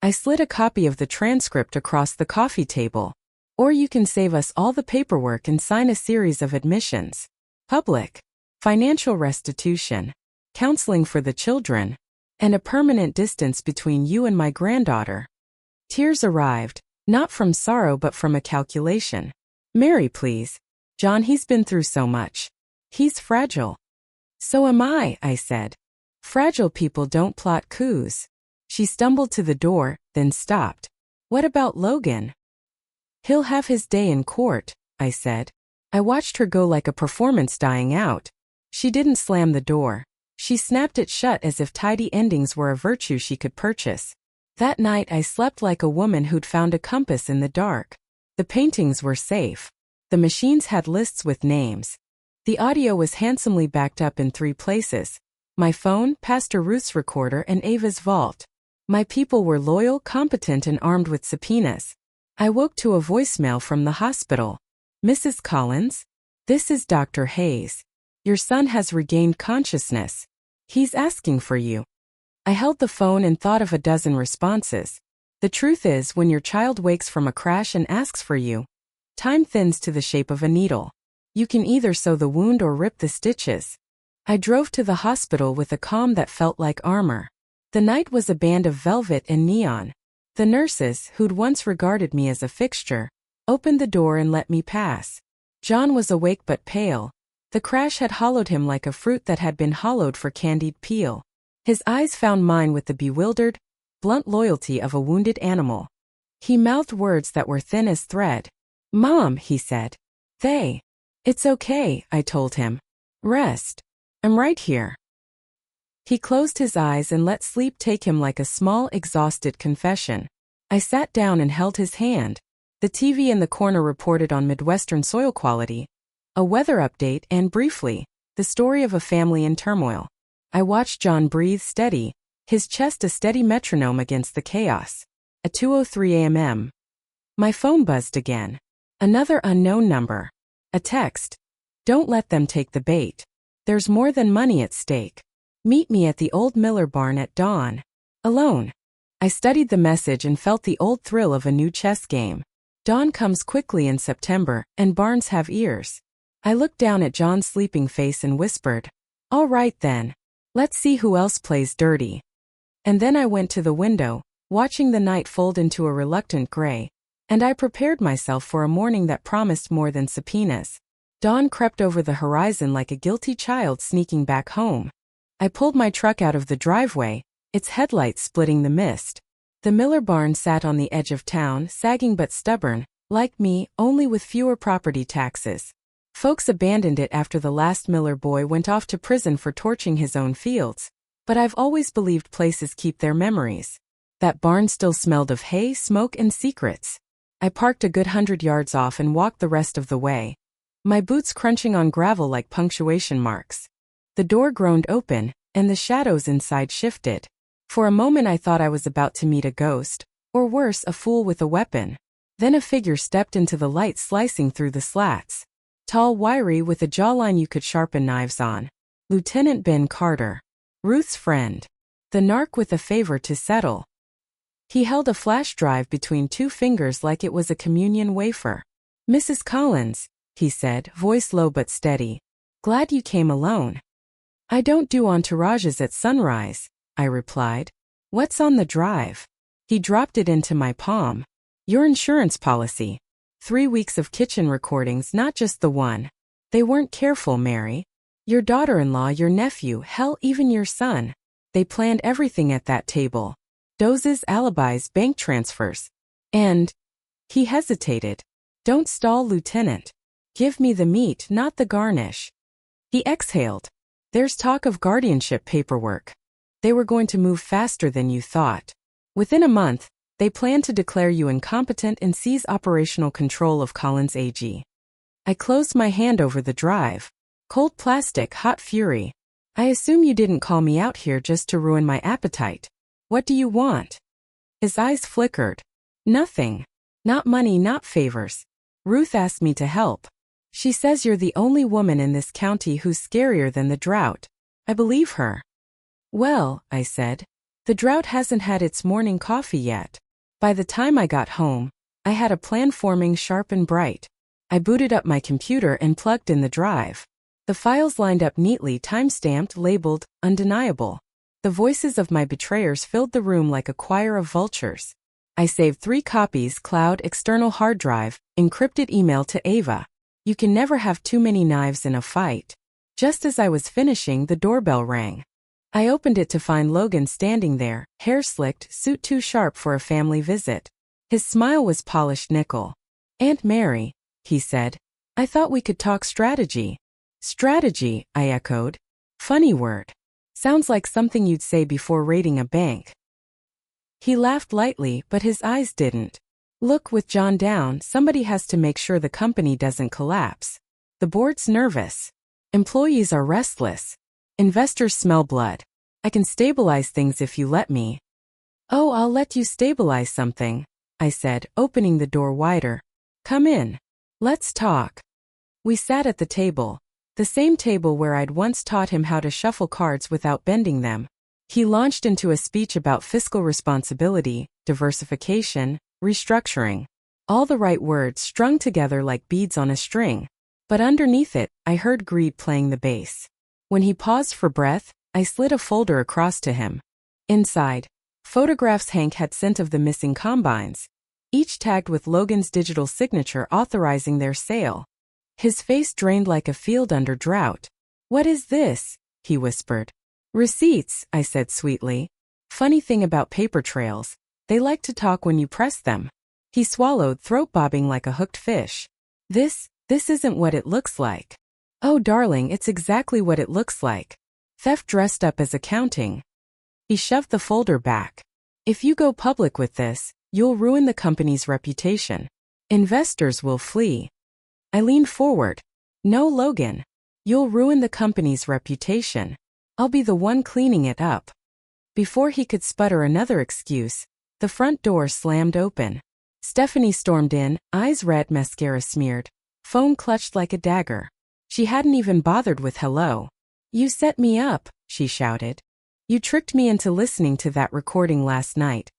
I slid a copy of the transcript across the coffee table. Or you can save us all the paperwork and sign a series of admissions. Public. Financial restitution. Counseling for the children. And a permanent distance between you and my granddaughter. Tears arrived, not from sorrow but from a calculation. Mary, please. John, he's been through so much. He's fragile. So am I said. Fragile people don't plot coups. She stumbled to the door, then stopped. What about Logan? He'll have his day in court, I said. I watched her go like a performance dying out. She didn't slam the door. She snapped it shut as if tidy endings were a virtue she could purchase. That night I slept like a woman who'd found a compass in the dark. The paintings were safe. The machines had lists with names. The audio was handsomely backed up in 3 places. My phone, Pastor Ruth's recorder, and Ava's vault. My people were loyal, competent, and armed with subpoenas. I woke to a voicemail from the hospital. Mrs. Collins? This is Dr. Hayes. Your son has regained consciousness. He's asking for you. I held the phone and thought of a dozen responses. The truth is, when your child wakes from a crash and asks for you, time thins to the shape of a needle. You can either sew the wound or rip the stitches. I drove to the hospital with a calm that felt like armor. The night was a band of velvet and neon. The nurses, who'd once regarded me as a fixture, opened the door and let me pass. John was awake but pale. The crash had hollowed him like a fruit that had been hollowed for candied peel. His eyes found mine with the bewildered, blunt loyalty of a wounded animal. He mouthed words that were thin as thread. Mom, he said. It's okay, I told him. Rest. I'm right here. He closed his eyes and let sleep take him like a small, exhausted confession. I sat down and held his hand. The TV in the corner reported on Midwestern soil quality, a weather update, and briefly, the story of a family in turmoil. I watched John breathe steady, his chest a steady metronome against the chaos. At 2:03 a.m. My phone buzzed again. Another unknown number. A text. Don't let them take the bait. There's more than money at stake. Meet me at the old Miller barn at dawn. Alone. I studied the message and felt the old thrill of a new chess game. Dawn comes quickly in September, and barns have ears. I looked down at John's sleeping face and whispered, all right then. Let's see who else plays dirty. And then I went to the window, watching the night fold into a reluctant gray, and I prepared myself for a morning that promised more than subpoenas. Dawn crept over the horizon like a guilty child sneaking back home. I pulled my truck out of the driveway, its headlights splitting the mist. The Miller barn sat on the edge of town, sagging but stubborn, like me, only with fewer property taxes. Folks abandoned it after the last Miller boy went off to prison for torching his own fields. But I've always believed places keep their memories. That barn still smelled of hay, smoke, and secrets. I parked a good 100 yards off and walked the rest of the way, my boots crunching on gravel like punctuation marks. The door groaned open, and the shadows inside shifted. For a moment I thought I was about to meet a ghost, or worse, a fool with a weapon. Then a figure stepped into the light, slicing through the slats. Tall, wiry, with a jawline you could sharpen knives on. Lieutenant Ben Carter. Ruth's friend. The narc with a favor to settle. He held a flash drive between 2 fingers like it was a communion wafer. Mrs. Collins, he said, voice low but steady. Glad you came alone. I don't do entourages at sunrise, I replied. What's on the drive? He dropped it into my palm. Your insurance policy. 3 weeks of kitchen recordings, not just the one. They weren't careful, Mary. Your daughter-in-law, your nephew, hell, even your son. They planned everything at that table. Doses, alibis, bank transfers. And he hesitated. Don't stall, Lieutenant. Give me the meat, not the garnish. He exhaled. There's talk of guardianship paperwork. They were going to move faster than you thought. Within a month, they plan to declare you incompetent and seize operational control of Collins AG. I closed my hand over the drive. Cold plastic, hot fury. I assume you didn't call me out here just to ruin my appetite. What do you want? His eyes flickered. Nothing. Not money, not favors. Ruth asked me to help. She says you're the only woman in this county who's scarier than the drought. I believe her. Well, I said, the drought hasn't had its morning coffee yet. By the time I got home, I had a plan forming sharp and bright. I booted up my computer and plugged in the drive. The files lined up neatly, time-stamped, labeled, undeniable. The voices of my betrayers filled the room like a choir of vultures. I saved 3 copies, cloud, external hard drive, encrypted email to Ava. You can never have too many knives in a fight. Just as I was finishing, the doorbell rang. I opened it to find Logan standing there, hair slicked, suit too sharp for a family visit. His smile was polished nickel. Aunt Mary, he said, I thought we could talk strategy. Strategy, I echoed. Funny word. Sounds like something you'd say before raiding a bank. He laughed lightly, but his eyes didn't. Look, with John down, somebody has to make sure the company doesn't collapse. The board's nervous. Employees are restless. Investors smell blood. I can stabilize things if you let me. Oh, I'll let you stabilize something, I said, opening the door wider. Come in. Let's talk. We sat at the table, the same table where I'd once taught him how to shuffle cards without bending them. He launched into a speech about fiscal responsibility, diversification, restructuring. All the right words strung together like beads on a string. But underneath it, I heard greed playing the bass. When he paused for breath, I slid a folder across to him. Inside, photographs Hank had sent of the missing combines, each tagged with Logan's digital signature authorizing their sale. His face drained like a field under drought. What is this? He whispered. Receipts, I said sweetly. Funny thing about paper trails, they like to talk when you press them. He swallowed, throat bobbing like a hooked fish. This isn't what it looks like. Oh, darling, it's exactly what it looks like. Theft dressed up as accounting. He shoved the folder back. If you go public with this, you'll ruin the company's reputation. Investors will flee. I leaned forward. No, Logan. You'll ruin the company's reputation. I'll be the one cleaning it up. Before he could sputter another excuse, the front door slammed open. Stephanie stormed in, eyes red, mascara smeared, phone clutched like a dagger. She hadn't even bothered with hello. You set me up, she shouted. You tricked me into listening to that recording last night.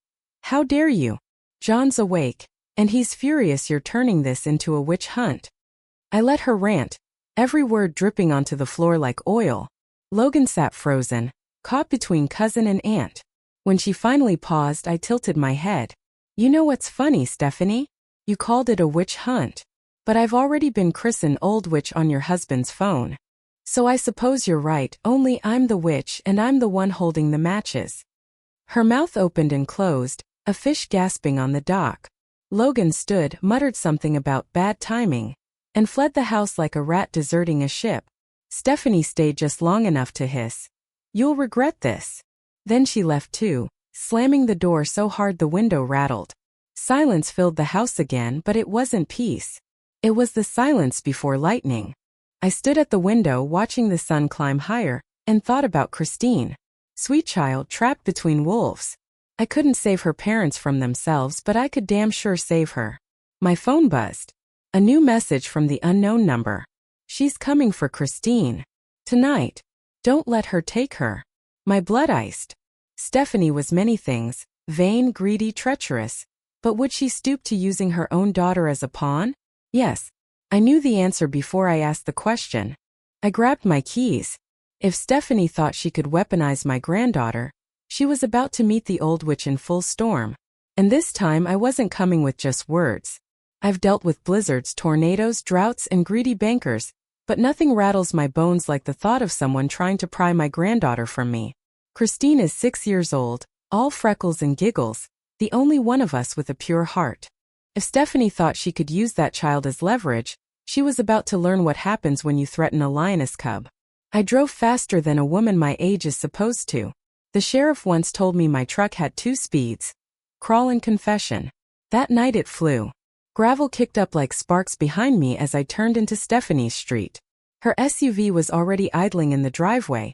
How dare you? John's awake, and he's furious you're turning this into a witch hunt. I let her rant, every word dripping onto the floor like oil. Logan sat frozen, caught between cousin and aunt. When she finally paused, I tilted my head. You know what's funny, Stephanie? You called it a witch hunt. But I've already been christened Old Witch on your husband's phone. So I suppose you're right, only I'm the witch and I'm the one holding the matches. Her mouth opened and closed, a fish gasping on the dock. Logan stood, muttered something about bad timing, and fled the house like a rat deserting a ship. Stephanie stayed just long enough to hiss, "You'll regret this." Then she left too, slamming the door so hard the window rattled. Silence filled the house again, but it wasn't peace. It was the silence before lightning. I stood at the window watching the sun climb higher, and thought about Christine. Sweet child trapped between wolves. I couldn't save her parents from themselves, but I could damn sure save her. My phone buzzed. A new message from the unknown number. She's coming for Christine. Tonight. Don't let her take her. My blood iced. Stephanie was many things, vain, greedy, treacherous. But would she stoop to using her own daughter as a pawn? Yes. I knew the answer before I asked the question. I grabbed my keys. If Stephanie thought she could weaponize my granddaughter, she was about to meet the old witch in full storm. And this time I wasn't coming with just words. I've dealt with blizzards, tornadoes, droughts, and greedy bankers, but nothing rattles my bones like the thought of someone trying to pry my granddaughter from me. Christine is 6 years old, all freckles and giggles, the only one of us with a pure heart. If Stephanie thought she could use that child as leverage, she was about to learn what happens when you threaten a lioness cub. I drove faster than a woman my age is supposed to. The sheriff once told me my truck had 2 speeds. Crawl and confession. That night it flew. Gravel kicked up like sparks behind me as I turned into Stephanie's street. Her SUV was already idling in the driveway,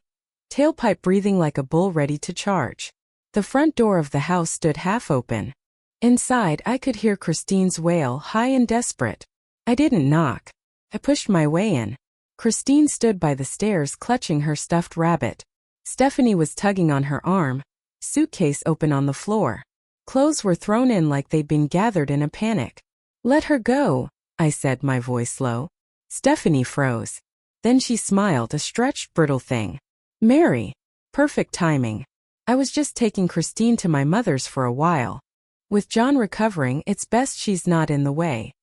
tailpipe breathing like a bull ready to charge. The front door of the house stood half open. Inside, I could hear Christine's wail, high and desperate. I didn't knock. I pushed my way in. Christine stood by the stairs clutching her stuffed rabbit. Stephanie was tugging on her arm, suitcase open on the floor. Clothes were thrown in like they'd been gathered in a panic. "Let her go," I said, my voice low. Stephanie froze. Then she smiled, a stretched, brittle thing. "Mary." Perfect timing. I was just taking Christine to my mother's for a while. With John recovering, it's best she's not in the way.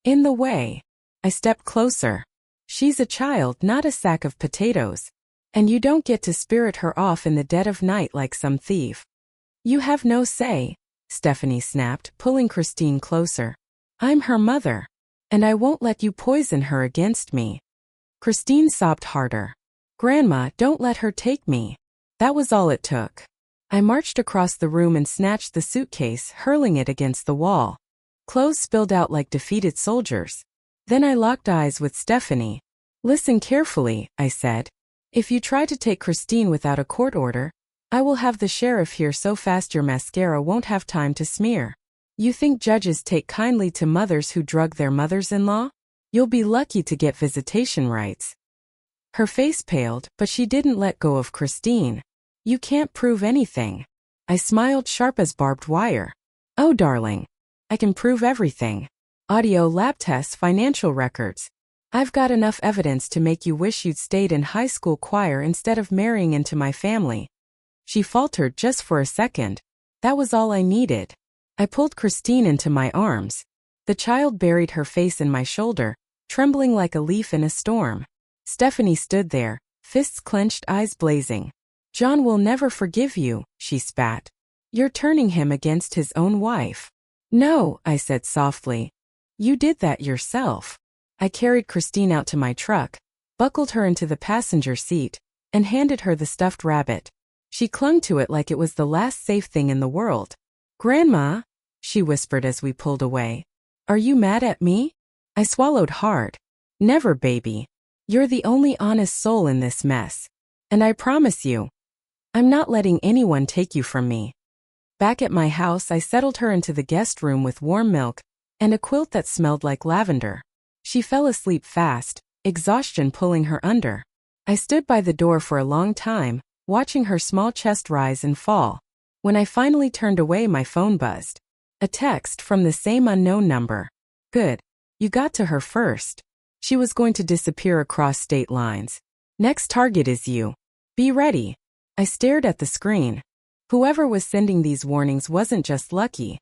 In the way. I stepped closer. She's a child, not a sack of potatoes. And you don't get to spirit her off in the dead of night like some thief. "You have no say," Stephanie snapped, pulling Christine closer. "I'm her mother. And I won't let you poison her against me." Christine sobbed harder. "Grandma, don't let her take me." That was all it took. I marched across the room and snatched the suitcase, hurling it against the wall. Clothes spilled out like defeated soldiers. Then I locked eyes with Stephanie. "Listen carefully," I said. "If you try to take Christine without a court order, I will have the sheriff here so fast your mascara won't have time to smear. You think judges take kindly to mothers who drug their mothers-in-law? You'll be lucky to get visitation rights." Her face paled, but she didn't let go of Christine. "You can't prove anything." I smiled, sharp as barbed wire. "Oh, darling. I can prove everything. Audio, lab tests, financial records. I've got enough evidence to make you wish you'd stayed in high school choir instead of marrying into my family." She faltered just for a second. That was all I needed. I pulled Christine into my arms. The child buried her face in my shoulder, trembling like a leaf in a storm. Stephanie stood there, fists clenched, eyes blazing. "John will never forgive you," she spat. "You're turning him against his own wife." "No," I said softly. "You did that yourself." I carried Christine out to my truck, buckled her into the passenger seat, and handed her the stuffed rabbit. She clung to it like it was the last safe thing in the world. "Grandma," she whispered as we pulled away. "Are you mad at me?" I swallowed hard. "Never, baby. You're the only honest soul in this mess. And I promise you, I'm not letting anyone take you from me." Back at my house, I settled her into the guest room with warm milk and a quilt that smelled like lavender. She fell asleep fast, exhaustion pulling her under. I stood by the door for a long time, watching her small chest rise and fall. When I finally turned away, my phone buzzed. A text from the same unknown number. "Good. You got to her first. She was going to disappear across state lines. Next target is you. Be ready." I stared at the screen. Whoever was sending these warnings wasn't just lucky.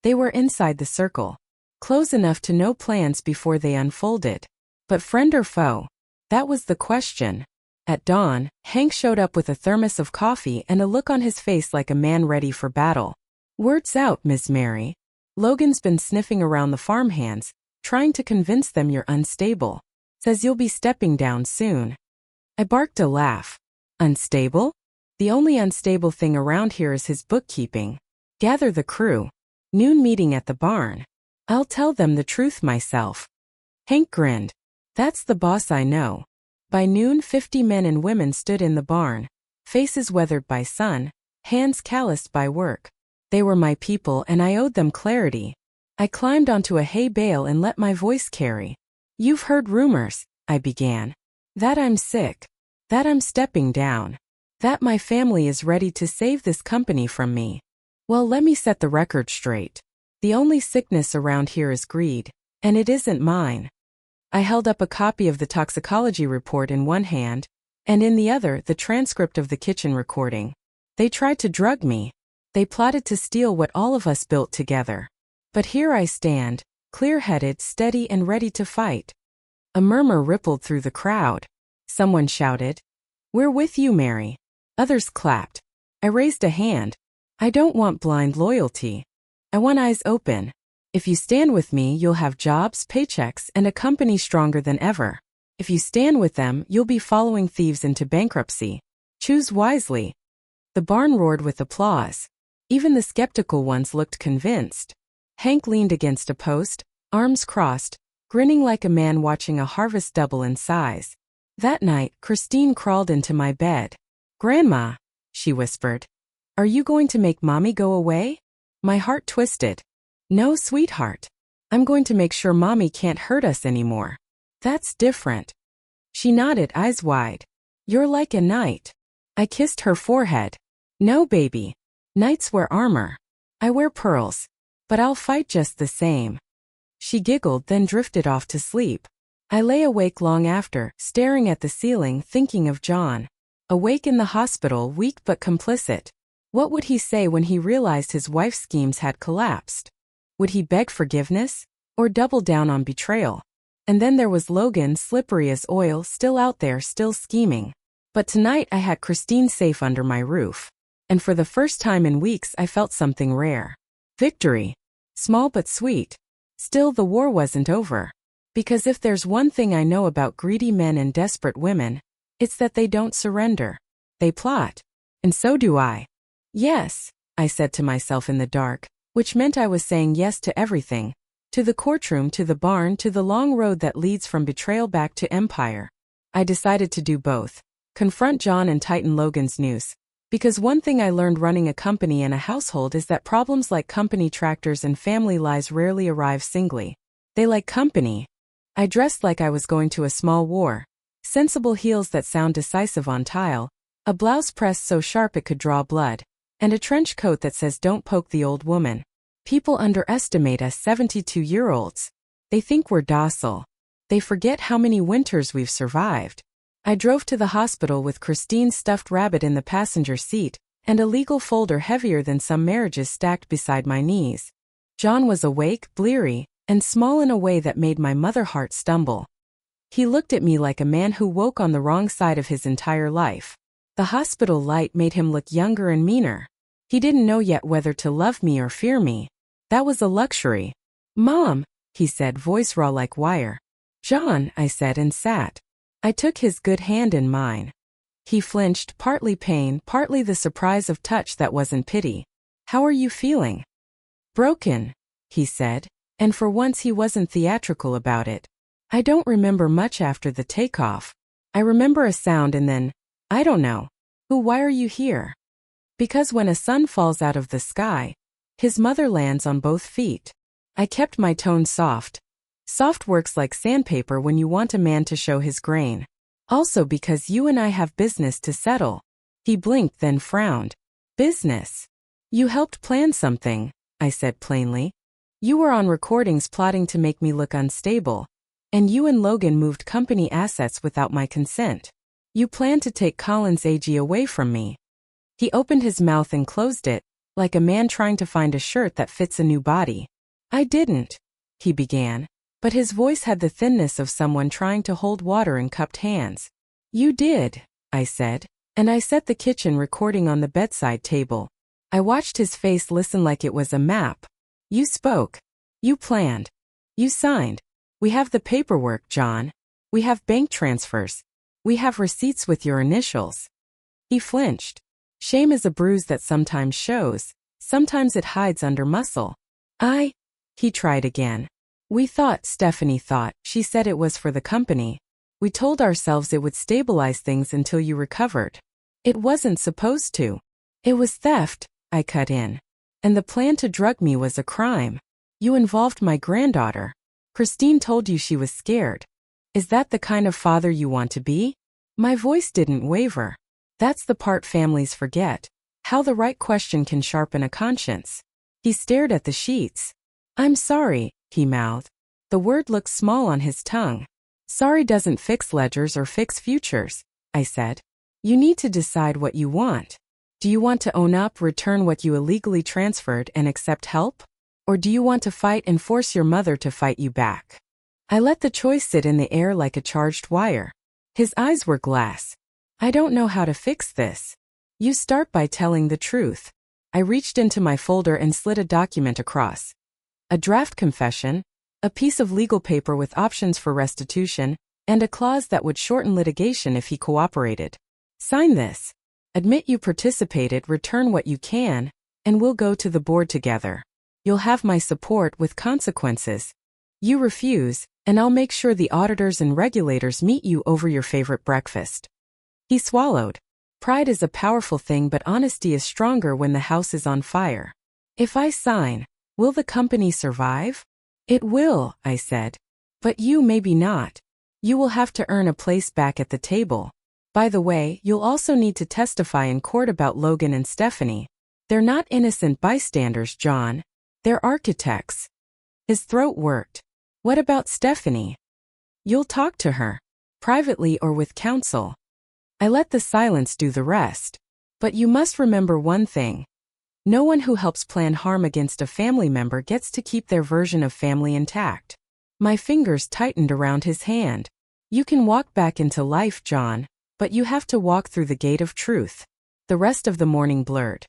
They were inside the circle. Close enough to know plans before they unfolded. But friend or foe? That was the question. At dawn, Hank showed up with a thermos of coffee and a look on his face like a man ready for battle. "Word's out, Miss Mary. Logan's been sniffing around the farmhands, trying to convince them you're unstable. Says you'll be stepping down soon." I barked a laugh. "Unstable? The only unstable thing around here is his bookkeeping. Gather the crew. Noon meeting at the barn. I'll tell them the truth myself." Hank grinned. "That's the boss I know." By noon, 50 men and women stood in the barn, faces weathered by sun, hands calloused by work. They were my people and I owed them clarity. I climbed onto a hay bale and let my voice carry. "You've heard rumors," I began. "That I'm sick. That I'm stepping down. That my family is ready to save this company from me. Well, let me set the record straight. The only sickness around here is greed, and it isn't mine." I held up a copy of the toxicology report in one hand, and in the other the transcript of the kitchen recording. They tried to drug me. They plotted to steal what all of us built together. But here I stand, clear-headed, steady, and ready to fight. A murmur rippled through the crowd. Someone shouted, "We're with you, Mary." Others clapped. I raised a hand. I don't want blind loyalty. I want eyes open. If you stand with me, you'll have jobs, paychecks, and a company stronger than ever. If you stand with them, you'll be following thieves into bankruptcy. Choose wisely. The barn roared with applause. Even the skeptical ones looked convinced. Hank leaned against a post, arms crossed, grinning like a man watching a harvest double in size. That night, Christine crawled into my bed. "Grandma," she whispered, "are you going to make Mommy go away?" My heart twisted. "No, sweetheart. I'm going to make sure Mommy can't hurt us anymore." "That's different." She nodded, eyes wide. "You're like a knight." I kissed her forehead. "No, baby. Knights wear armor. I wear pearls. But I'll fight just the same." She giggled, then drifted off to sleep. I lay awake long after, staring at the ceiling, thinking of John. Awake in the hospital, weak but complicit. What would he say when he realized his wife's schemes had collapsed? Would he beg forgiveness? Or double down on betrayal? And then there was Logan, slippery as oil, still out there, still scheming. But tonight I had Christine safe under my roof. And for the first time in weeks I felt something rare. Victory. Small but sweet. Still, the war wasn't over. Because if there's one thing I know about greedy men and desperate women, it's that they don't surrender. They plot. And so do I. "Yes," I said to myself in the dark, which meant I was saying yes to everything. To the courtroom, to the barn, to the long road that leads from betrayal back to empire. I decided to do both. Confront John and tighten Logan's noose. Because one thing I learned running a company and a household is that problems like company tractors and family lies rarely arrive singly. They like company. I dressed like I was going to a small war. Sensible heels that sound decisive on tile, a blouse pressed so sharp it could draw blood, and a trench coat that says "Don't poke the old woman." People underestimate us 72-year-olds. They think we're docile. They forget how many winters we've survived. I drove to the hospital with Christine's stuffed rabbit in the passenger seat, and a legal folder heavier than some marriages stacked beside my knees. John was awake, bleary, and small in a way that made my mother heart stumble. He looked at me like a man who woke on the wrong side of his entire life. The hospital light made him look younger and meaner. He didn't know yet whether to love me or fear me. That was a luxury. "Mom," he said, voice raw like wire. "John," I said, and sat. I took his good hand in mine. He flinched, partly pain, partly the surprise of touch that wasn't pity. "How are you feeling?" "Broken," he said, and for once he wasn't theatrical about it. "I don't remember much after the takeoff. I remember a sound and then, I don't know. Why are you here?" "Because when a son falls out of the sky, his mother lands on both feet." I kept my tone soft. Soft works like sandpaper when you want a man to show his grain. "Also because you and I have business to settle." He blinked, then frowned. "Business? You helped plan something," I said plainly. "You were on recordings plotting to make me look unstable. And you and Logan moved company assets without my consent. You planned to take Colin's AG away from me." He opened his mouth and closed it, like a man trying to find a shirt that fits a new body. "I didn't," he began, but his voice had the thinness of someone trying to hold water in cupped hands. "You did," I said, and I set the kitchen recording on the bedside table. I watched his face listen like it was a map. "You spoke. You planned. You signed. We have the paperwork, John. We have bank transfers. We have receipts with your initials." He flinched. Shame is a bruise that sometimes shows, sometimes it hides under muscle. He tried again. Stephanie thought, she said it was for the company. We told ourselves it would stabilize things until you recovered. It wasn't supposed to. It was theft, I cut in. And the plan to drug me was a crime. You involved my granddaughter. Christine told you she was scared. Is that the kind of father you want to be? My voice didn't waver. That's the part families forget. How the right question can sharpen a conscience. He stared at the sheets. "I'm sorry," he mouthed. The word looked small on his tongue. "Sorry doesn't fix ledgers or fix futures," I said. "You need to decide what you want. Do you want to own up, return what you illegally transferred, and accept help? Or do you want to fight and force your mother to fight you back?" I let the choice sit in the air like a charged wire. His eyes were glass. "I don't know how to fix this." You start by telling the truth. I reached into my folder and slid a document across. A draft confession, a piece of legal paper with options for restitution, and a clause that would shorten litigation if he cooperated. Sign this. Admit you participated, return what you can, and we'll go to the board together. You'll have my support with consequences. You refuse, and I'll make sure the auditors and regulators meet you over your favorite breakfast. He swallowed. Pride is a powerful thing, but honesty is stronger when the house is on fire. If I sign, will the company survive? It will, I said. But you maybe not. You will have to earn a place back at the table. By the way, you'll also need to testify in court about Logan and Stephanie. They're not innocent bystanders, John. They're architects. His throat worked. What about Stephanie? You'll talk to her. Privately or with counsel. I let the silence do the rest. But you must remember one thing. No one who helps plan harm against a family member gets to keep their version of family intact. My fingers tightened around his hand. You can walk back into life, John, but you have to walk through the gate of truth. The rest of the morning blurred.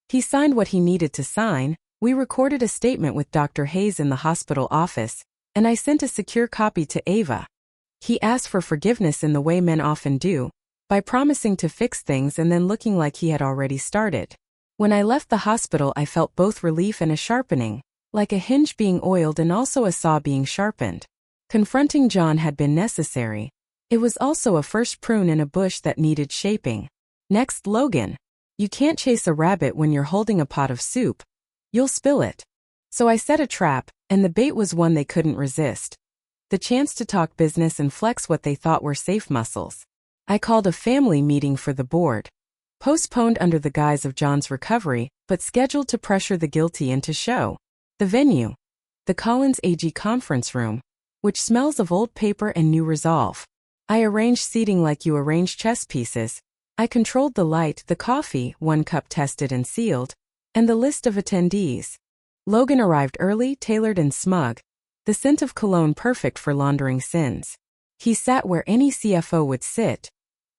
He signed what he needed to sign. We recorded a statement with Dr. Hayes in the hospital office, and I sent a secure copy to Ava. He asked for forgiveness in the way men often do, by promising to fix things and then looking like he had already started. When I left the hospital, I felt both relief and a sharpening, like a hinge being oiled and also a saw being sharpened. Confronting John had been necessary. It was also a first prune in a bush that needed shaping. Next, Logan. You can't chase a rabbit when you're holding a pot of soup. You'll spill it. So I set a trap, and the bait was one they couldn't resist. The chance to talk business and flex what they thought were safe muscles. I called a family meeting for the board. Postponed under the guise of John's recovery, but scheduled to pressure the guilty into show. The venue. The Collins AG conference room, which smells of old paper and new resolve. I arranged seating like you arrange chess pieces. I controlled the light, the coffee, 1 cup tested and sealed, and the list of attendees. Logan arrived early, tailored and smug, the scent of cologne perfect for laundering sins. He sat where any CFO would sit,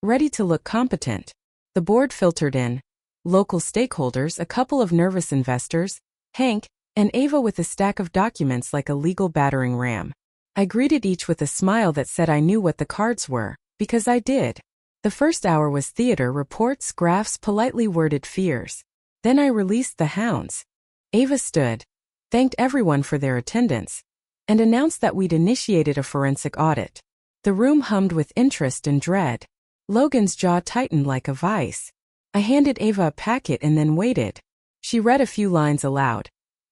ready to look competent. The board filtered in. Local stakeholders, a couple of nervous investors, Hank, and Ava with a stack of documents like a legal battering ram. I greeted each with a smile that said I knew what the cards were, because I did. The first hour was theater, reports, graphs, politely worded fears. Then I released the hounds. Ava stood, thanked everyone for their attendance, and announced that we'd initiated a forensic audit. The room hummed with interest and dread. Logan's jaw tightened like a vice. I handed Ava a packet and then waited. She read a few lines aloud.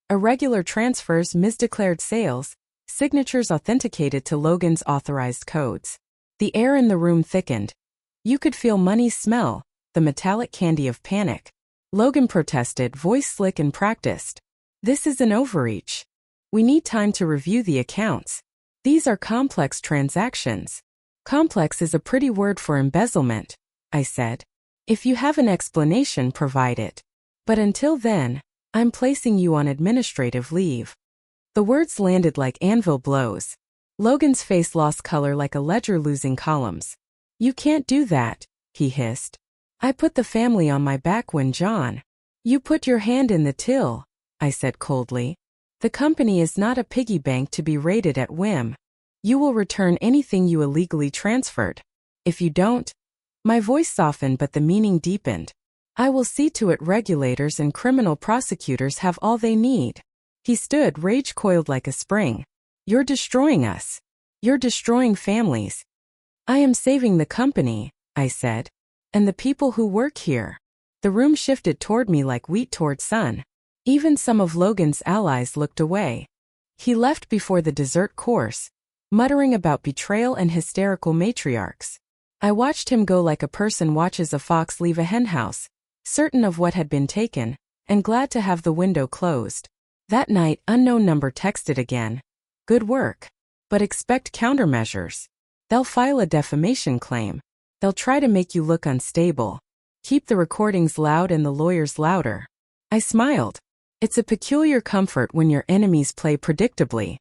Irregular transfers, misdeclared sales, signatures authenticated to Logan's authorized codes. The air in the room thickened. You could feel money's smell, the metallic candy of panic. Logan protested, voice slick and practiced. This is an overreach. We need time to review the accounts. These are complex transactions. Complex is a pretty word for embezzlement, I said. If you have an explanation, provide it. But until then, I'm placing you on administrative leave. The words landed like anvil blows. Logan's face lost color like a ledger losing columns. You can't do that, he hissed. I put the family on my back when John. You put your hand in the till, I said coldly. The company is not a piggy bank to be raided at whim. You will return anything you illegally transferred. If you don't, my voice softened but the meaning deepened. I will see to it regulators and criminal prosecutors have all they need. He stood, rage coiled like a spring. You're destroying us. You're destroying families. I am saving the company, I said, and the people who work here. The room shifted toward me like wheat toward sun. Even some of Logan's allies looked away. He left before the dessert course, muttering about betrayal and hysterical matriarchs. I watched him go like a person watches a fox leave a henhouse, certain of what had been taken, and glad to have the window closed. That night, unknown number texted again. Good work. But expect countermeasures. They'll file a defamation claim. They'll try to make you look unstable. Keep the recordings loud and the lawyers louder. I smiled. It's a peculiar comfort when your enemies play predictably.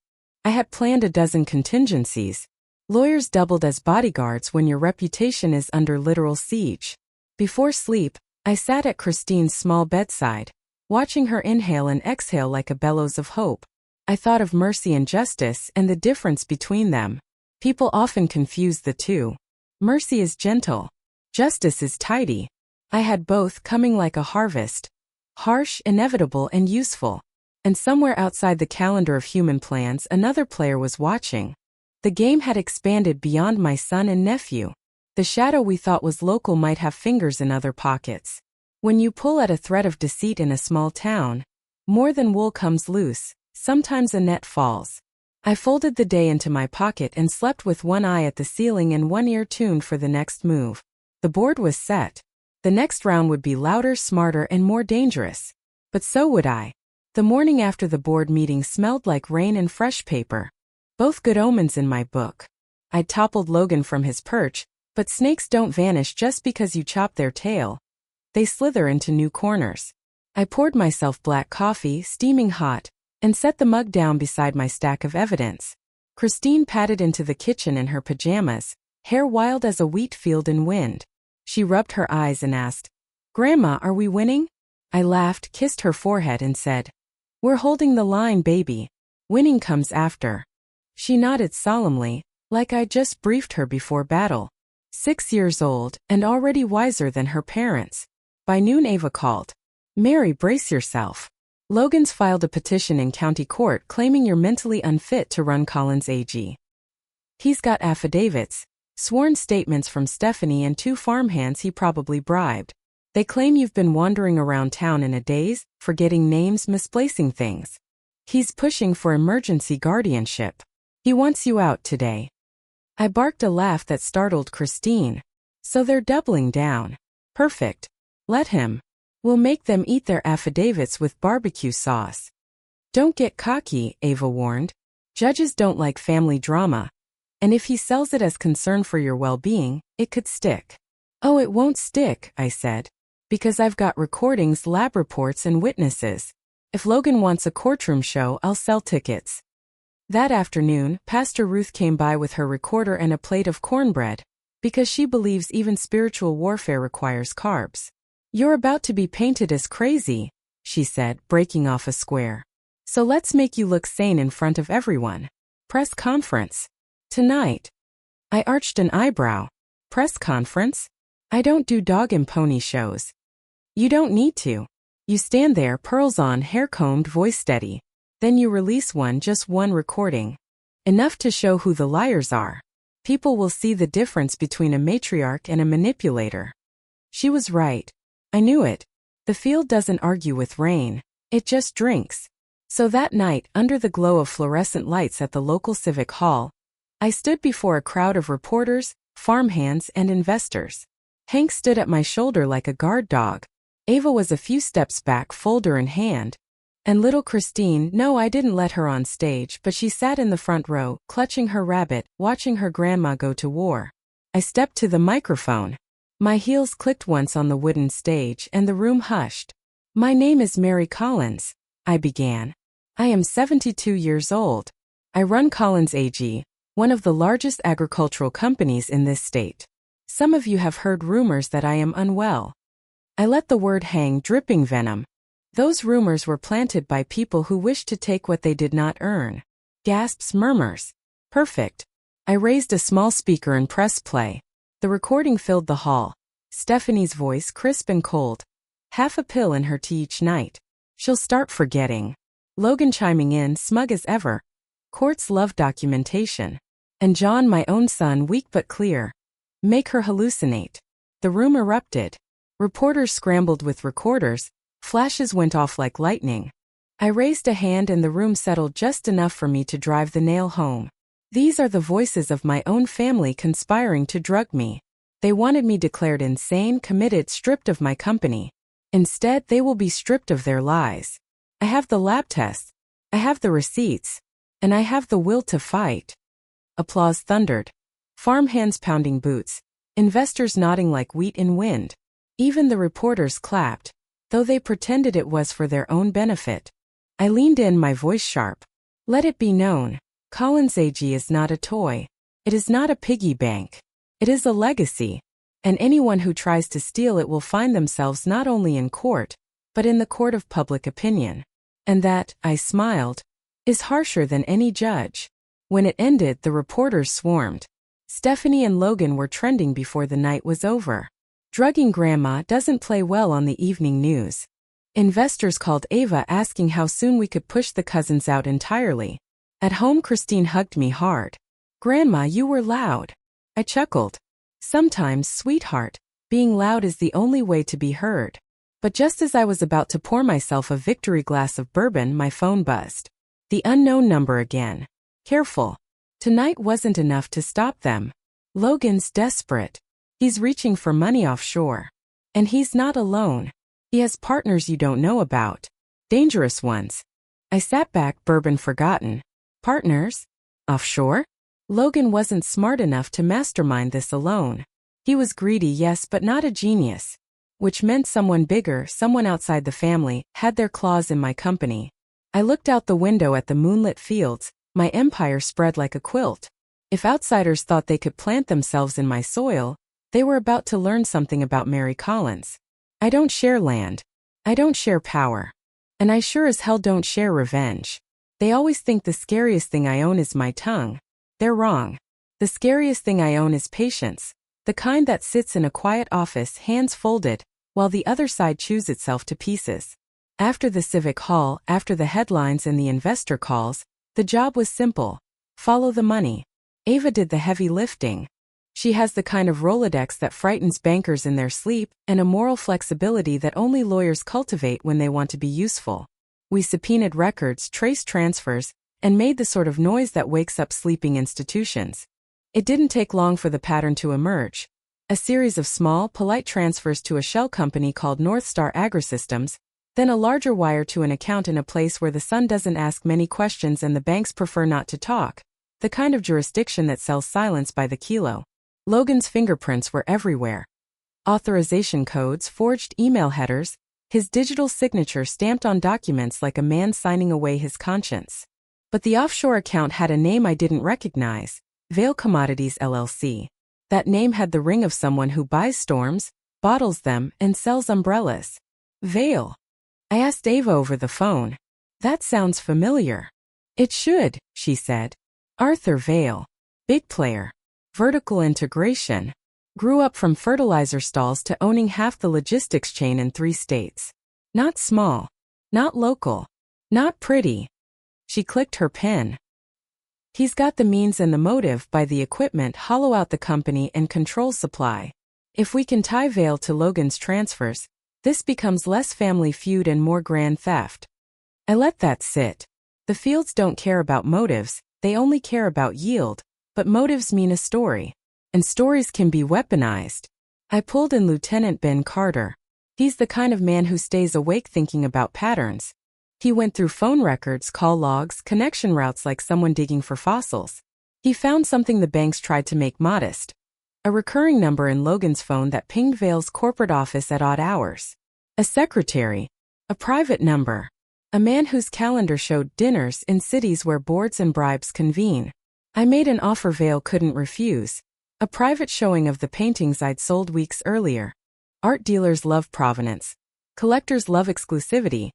I had planned a dozen contingencies. Lawyers doubled as bodyguards when your reputation is under literal siege. Before sleep, I sat at Christine's small bedside, watching her inhale and exhale like a bellows of hope. I thought of mercy and justice and the difference between them. People often confuse the two. Mercy is gentle. Justice is tidy. I had both coming like a harvest. Harsh, inevitable, and useful. And somewhere outside the calendar of human plans, another player was watching. The game had expanded beyond my son and nephew. The shadow we thought was local might have fingers in other pockets. When you pull at a thread of deceit in a small town, more than wool comes loose, sometimes a net falls. I folded the day into my pocket and slept with one eye at the ceiling and one ear tuned for the next move. The board was set. The next round would be louder, smarter, and more dangerous. But so would I. The morning after the board meeting smelled like rain and fresh paper. Both good omens in my book. I'd toppled Logan from his perch, but snakes don't vanish just because you chop their tail. They slither into new corners. I poured myself black coffee, steaming hot, and set the mug down beside my stack of evidence. Christine padded into the kitchen in her pajamas, hair wild as a wheat field in wind. She rubbed her eyes and asked, "Grandma, are we winning?" I laughed, kissed her forehead, and said, "We're holding the line, baby. Winning comes after." She nodded solemnly, like I'd just briefed her before battle. 6 years old, and already wiser than her parents. By noon Ava called, "Mary, brace yourself. Logan's filed a petition in county court claiming you're mentally unfit to run Collins AG. He's got affidavits, sworn statements from Stephanie and 2 farmhands he probably bribed. They claim you've been wandering around town in a daze, forgetting names, misplacing things. He's pushing for emergency guardianship. He wants you out today." I barked a laugh that startled Christine. So they're doubling down. Perfect. Let him. We'll make them eat their affidavits with barbecue sauce. "Don't get cocky," Ava warned. "Judges don't like family drama. And if he sells it as concern for your well-being, it could stick." "Oh, it won't stick," I said. "Because I've got recordings, lab reports, and witnesses. If Logan wants a courtroom show, I'll sell tickets." That afternoon, Pastor Ruth came by with her recorder and a plate of cornbread, because she believes even spiritual warfare requires carbs. "You're about to be painted as crazy," she said, breaking off a square. "So let's make you look sane in front of everyone. Press conference. Tonight." I arched an eyebrow. "Press conference? I don't do dog and pony shows." "You don't need to. You stand there, pearls on, hair combed, voice steady. Then you release just one recording. Enough to show who the liars are. People will see the difference between a matriarch and a manipulator." She was right. I knew it. The field doesn't argue with rain. It just drinks. So that night, under the glow of fluorescent lights at the local civic hall, I stood before a crowd of reporters, farmhands, and investors. Hank stood at my shoulder like a guard dog. Ava was a few steps back, folder in hand. And little Christine, no, I didn't let her on stage, but she sat in the front row, clutching her rabbit, watching her grandma go to war. I stepped to the microphone. My heels clicked once on the wooden stage, and the room hushed. "My name is Mary Collins," I began. "I am 72 years old. I run Collins AG, one of the largest agricultural companies in this state. Some of you have heard rumors that I am unwell." I let the word hang, dripping venom. Those rumors were planted by people who wished to take what they did not earn. Gasps, murmurs. Perfect. I raised a small speaker and pressed play. The recording filled the hall. Stephanie's voice, crisp and cold. "Half a pill in her tea each night. She'll start forgetting." Logan chiming in, smug as ever. "Courts love documentation." And John, my own son, weak but clear. "Make her hallucinate." The room erupted. Reporters scrambled with recorders. Flashes went off like lightning. I raised a hand and the room settled just enough for me to drive the nail home. These are the voices of my own family conspiring to drug me. They wanted me declared insane, committed, stripped of my company. Instead, they will be stripped of their lies. I have the lab tests. I have the receipts. And I have the will to fight. Applause thundered. Farmhands pounding boots. Investors nodding like wheat in wind. Even the reporters clapped, though they pretended it was for their own benefit. I leaned in, my voice sharp. "Let it be known. Collins AG is not a toy. It is not a piggy bank. It is a legacy. and anyone who tries to steal it will find themselves not only in court, but in the court of public opinion. And that, I smiled, is harsher than any judge. When it ended, the reporters swarmed. Stephanie and Logan were trending before the night was over. Drugging grandma doesn't play well on the evening news. Investors called Ava asking how soon we could push the cousins out entirely. At home, Christine hugged me hard. Grandma, you were loud. I chuckled. Sometimes, sweetheart, being loud is the only way to be heard. But just as I was about to pour myself a victory glass of bourbon, my phone buzzed. The unknown number again. Careful. Tonight wasn't enough to stop them. Logan's desperate. He's reaching for money offshore. And he's not alone. He has partners you don't know about. Dangerous ones. I sat back, bourbon forgotten. Partners? Offshore? Logan wasn't smart enough to mastermind this alone. He was greedy, yes, but not a genius. Which meant someone bigger, someone outside the family, had their claws in my company. I looked out the window at the moonlit fields. My empire spread like a quilt. If outsiders thought they could plant themselves in my soil, they were about to learn something about Mary Collins. I don't share land. I don't share power. And I sure as hell don't share revenge. They always think the scariest thing I own is my tongue. They're wrong. The scariest thing I own is patience, the kind that sits in a quiet office, hands folded, while the other side chews itself to pieces. After the civic hall, after the headlines and the investor calls, the job was simple. Follow the money. Ava did the heavy lifting. She has the kind of Rolodex that frightens bankers in their sleep, and a moral flexibility that only lawyers cultivate when they want to be useful. We subpoenaed records, traced transfers, and made the sort of noise that wakes up sleeping institutions. It didn't take long for the pattern to emerge. A series of small, polite transfers to a shell company called Northstar Agrisystems, then a larger wire to an account in a place where the son doesn't ask many questions and the banks prefer not to talk, the kind of jurisdiction that sells silence by the kilo. Logan's fingerprints were everywhere. Authorization codes, forged email headers, his digital signature stamped on documents like a man signing away his conscience. But the offshore account had a name I didn't recognize, Vale Commodities LLC. That name had the ring of someone who buys storms, bottles them, and sells umbrellas. Vale. I asked Ava over the phone. That sounds familiar. It should, she said. Arthur Vale. Big player. Vertical integration. Grew up from fertilizer stalls to owning half the logistics chain in 3 states. Not small. Not local. Not pretty. She clicked her pen. He's got the means and the motive, buy the equipment, hollow out the company, and control supply. If we can tie Vale to Logan's transfers, this becomes less family feud and more grand theft. I let that sit. The fields don't care about motives, they only care about yield, but motives mean a story. And stories can be weaponized. I pulled in Lieutenant Ben Carter. He's the kind of man who stays awake thinking about patterns. He went through phone records, call logs, connection routes like someone digging for fossils. He found something the banks tried to make modest. A recurring number in Logan's phone that pinged Vale's corporate office at odd hours. A secretary. A private number. A man whose calendar showed dinners in cities where boards and bribes convene. I made an offer Vale couldn't refuse. A private showing of the paintings I'd sold weeks earlier. Art dealers love provenance. Collectors love exclusivity.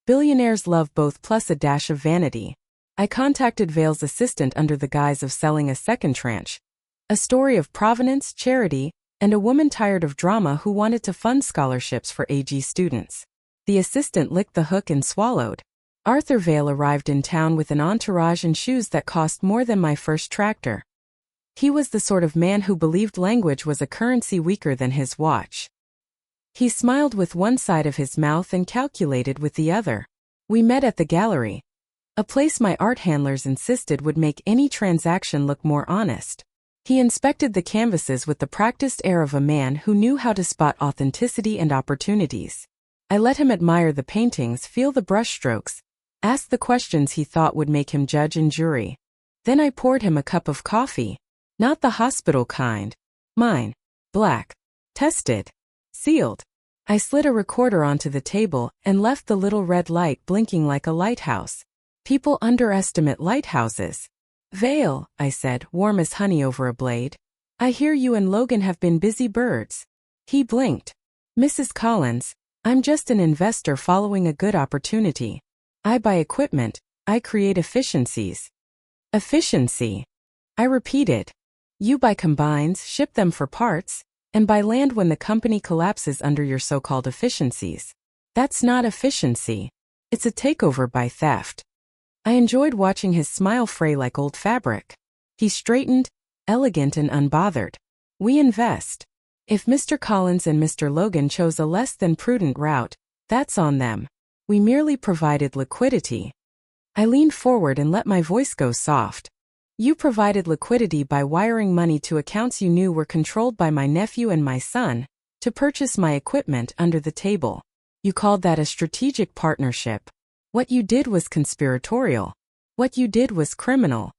Billionaires love both, plus a dash of vanity. I contacted Vale's assistant under the guise of selling a second tranche. A story of provenance, charity, and a woman tired of drama who wanted to fund scholarships for AG students. The assistant licked the hook and swallowed. Arthur Vale arrived in town with an entourage and shoes that cost more than my first tractor. He was the sort of man who believed language was a currency weaker than his watch. He smiled with one side of his mouth and calculated with the other. We met at the gallery. A place my art handlers insisted would make any transaction look more honest. He inspected the canvases with the practiced air of a man who knew how to spot authenticity and opportunities. I let him admire the paintings, feel the brushstrokes, ask the questions he thought would make him judge and jury. Then I poured him a cup of coffee. Not the hospital kind. Mine. Black. Tested. Sealed. I slid a recorder onto the table and left the little red light blinking like a lighthouse. People underestimate lighthouses. Vale, I said, warm as honey over a blade. I hear you and Logan have been busy birds. He blinked. Mrs. Collins, I'm just an investor following a good opportunity. I buy equipment, I create efficiencies. Efficiency. I repeated. You buy combines, ship them for parts, and buy land when the company collapses under your so-called efficiencies. That's not efficiency. It's a takeover by theft. I enjoyed watching his smile fray like old fabric. He straightened, elegant and unbothered. We invest. If Mr. Collins and Mr. Logan chose a less than prudent route, that's on them. We merely provided liquidity. I leaned forward and let my voice go soft. You provided liquidity by wiring money to accounts you knew were controlled by my nephew and my son, to purchase my equipment under the table. You called that a strategic partnership. What you did was conspiratorial. What you did was criminal.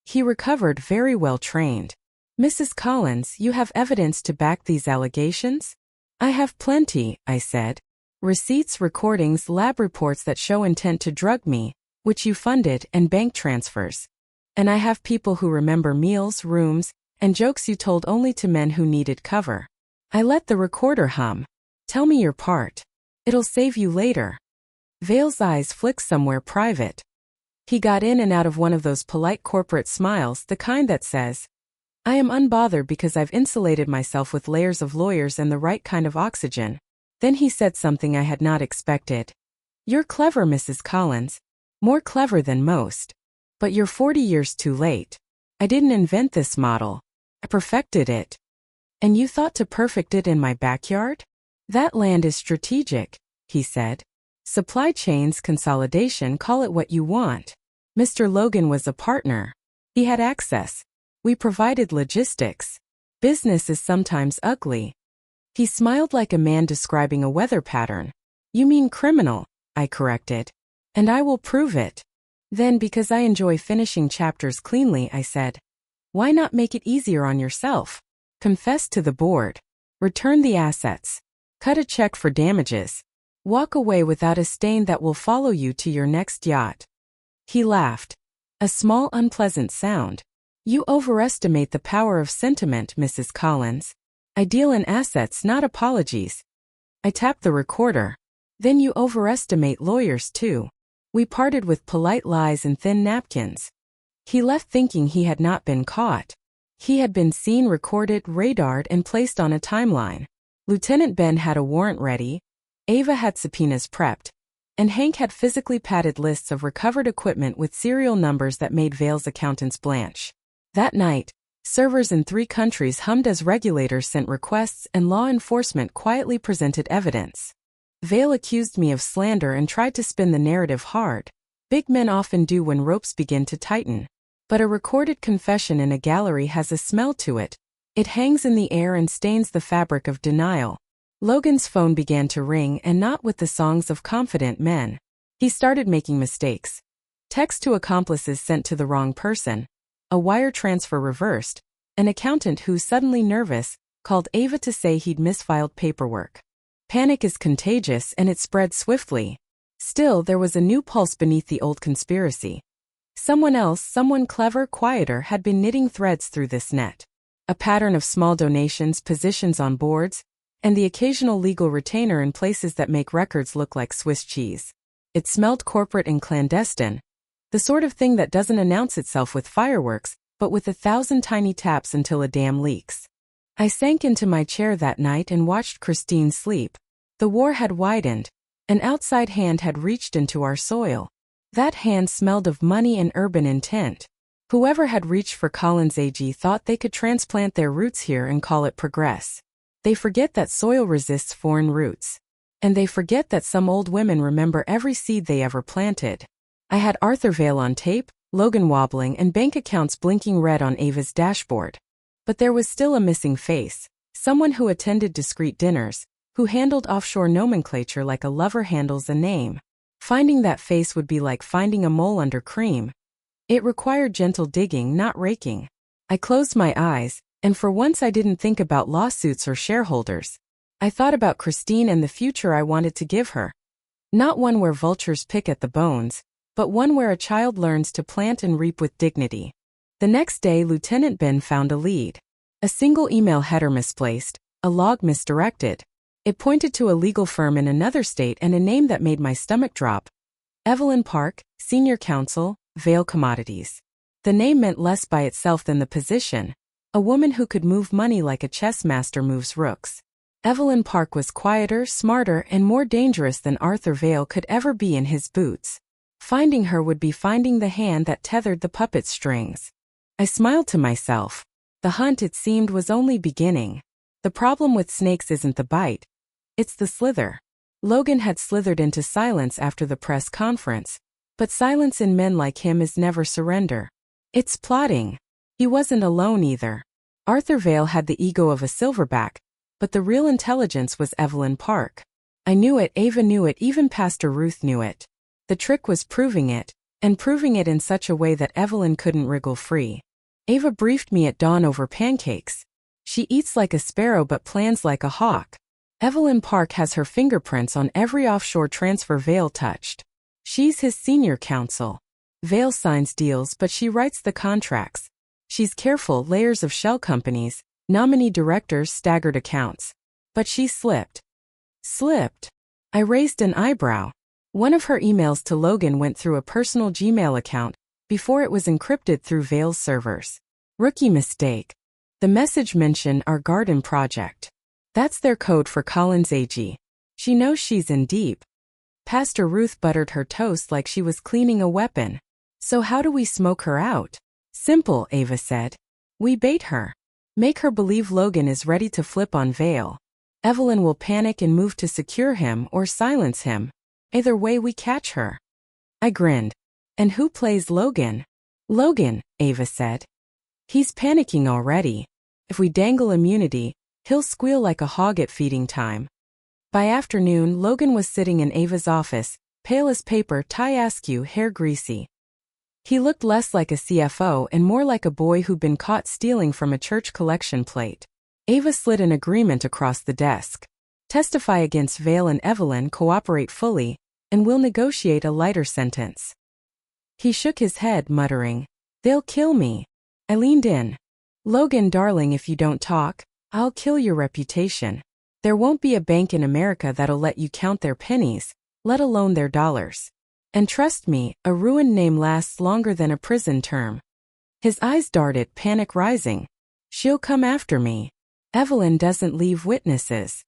He recovered, very well trained. Mrs. Collins, you have evidence to back these allegations? I have plenty, I said. Receipts, recordings, lab reports that show intent to drug me, which you funded, and bank transfers. And I have people who remember meals, rooms, and jokes you told only to men who needed cover. I let the recorder hum. Tell me your part. It'll save you later. Vale's eyes flicked somewhere private. He got in and out of one of those polite corporate smiles, the kind that says, I am unbothered because I've insulated myself with layers of lawyers and the right kind of oxygen. Then he said something I had not expected. You're clever, Mrs. Collins. More clever than most. But you're 40 years too late. I didn't invent this model. I perfected it. And you thought to perfect it in my backyard? That land is strategic, he said. Supply chains, consolidation, call it what you want. Mr. Logan was a partner. He had access. We provided logistics. Business is sometimes ugly. He smiled like a man describing a weather pattern. You mean criminal, I corrected. And I will prove it. Then, because I enjoy finishing chapters cleanly, I said, why not make it easier on yourself? Confess to the board. Return the assets. Cut a check for damages. Walk away without a stain that will follow you to your next yacht. He laughed. A small unpleasant sound. You overestimate the power of sentiment, Mrs. Collins. I deal in assets, not apologies. I tapped the recorder. Then you overestimate lawyers too. We parted with polite lies and thin napkins. He left thinking he had not been caught. He had been seen, recorded, radared, and placed on a timeline. Lieutenant Ben had a warrant ready. Ava had subpoenas prepped, and Hank had physically padded lists of recovered equipment with serial numbers that made Vale's accountants blanch. That night, servers in 3 countries hummed as regulators sent requests and law enforcement quietly presented evidence. Vale accused me of slander and tried to spin the narrative hard. Big men often do when ropes begin to tighten. But a recorded confession in a gallery has a smell to it. It hangs in the air and stains the fabric of denial. Logan's phone began to ring, and not with the songs of confident men. He started making mistakes. Text to accomplices sent to the wrong person. A wire transfer reversed. An accountant who, suddenly nervous, called Ava to say he'd misfiled paperwork. Panic is contagious and it spread swiftly. Still, there was a new pulse beneath the old conspiracy. Someone else, someone clever, quieter, had been knitting threads through this net. A pattern of small donations, positions on boards, and the occasional legal retainer in places that make records look like Swiss cheese. It smelled corporate and clandestine. The sort of thing that doesn't announce itself with fireworks, but with 1,000 tiny taps until a dam leaks. I sank into my chair that night and watched Christine sleep. The war had widened. An outside hand had reached into our soil. That hand smelled of money and urban intent. Whoever had reached for Collins AG thought they could transplant their roots here and call it progress. They forget that soil resists foreign roots. And they forget that some old women remember every seed they ever planted. I had Arthur Vale on tape, Logan wobbling, and bank accounts blinking red on Ava's dashboard. But there was still a missing face. Someone who attended discreet dinners, who handled offshore nomenclature like a lover handles a name. Finding that face would be like finding a mole under cream. It required gentle digging, not raking. I closed my eyes, and for once I didn't think about lawsuits or shareholders. I thought about Christine and the future I wanted to give her. Not one where vultures pick at the bones, but one where a child learns to plant and reap with dignity. The next day, Lieutenant Ben found a lead. A single email header misplaced, a log misdirected. It pointed to a legal firm in another state and a name that made my stomach drop. Evelyn Park, Senior Counsel, Vale Commodities. The name meant less by itself than the position. A woman who could move money like a chess master moves rooks. Evelyn Park was quieter, smarter, and more dangerous than Arthur Vale could ever be in his boots. Finding her would be finding the hand that tethered the puppet strings. I smiled to myself. The hunt, it seemed, was only beginning. The problem with snakes isn't the bite. It's the slither. Logan had slithered into silence after the press conference. But silence in men like him is never surrender. It's plotting. He wasn't alone either. Arthur Vale had the ego of a silverback, but the real intelligence was Evelyn Park. I knew it, Ava knew it, even Pastor Ruth knew it. The trick was proving it, and proving it in such a way that Evelyn couldn't wriggle free. Ava briefed me at dawn over pancakes. She eats like a sparrow but plans like a hawk. Evelyn Park has her fingerprints on every offshore transfer Vale touched. She's his senior counsel. Vale signs deals but she writes the contracts. She's careful, layers of shell companies, nominee directors, staggered accounts. But she slipped. Slipped? I raised an eyebrow. One of her emails to Logan went through a personal Gmail account before it was encrypted through Vale's servers. Rookie mistake. The message mentioned our garden project. That's their code for Collins AG. She knows she's in deep. Pastor Ruth buttered her toast like she was cleaning a weapon. So how do we smoke her out? Simple, Ava said. We bait her. Make her believe Logan is ready to flip on Vale. Evelyn will panic and move to secure him or silence him. Either way we catch her. I grinned. And who plays Logan? Logan, Ava said. He's panicking already. If we dangle immunity, he'll squeal like a hog at feeding time. By afternoon, Logan was sitting in Ava's office, pale as paper, tie askew, hair greasy. He looked less like a CFO and more like a boy who'd been caught stealing from a church collection plate. Ava slid an agreement across the desk. Testify against Vale and Evelyn, cooperate fully, and we'll negotiate a lighter sentence. He shook his head, muttering, They'll kill me. I leaned in. Logan, darling, if you don't talk, I'll kill your reputation. There won't be a bank in America that'll let you count their pennies, let alone their dollars. And trust me, a ruined name lasts longer than a prison term. His eyes darted, panic rising. She'll come after me. Evelyn doesn't leave witnesses.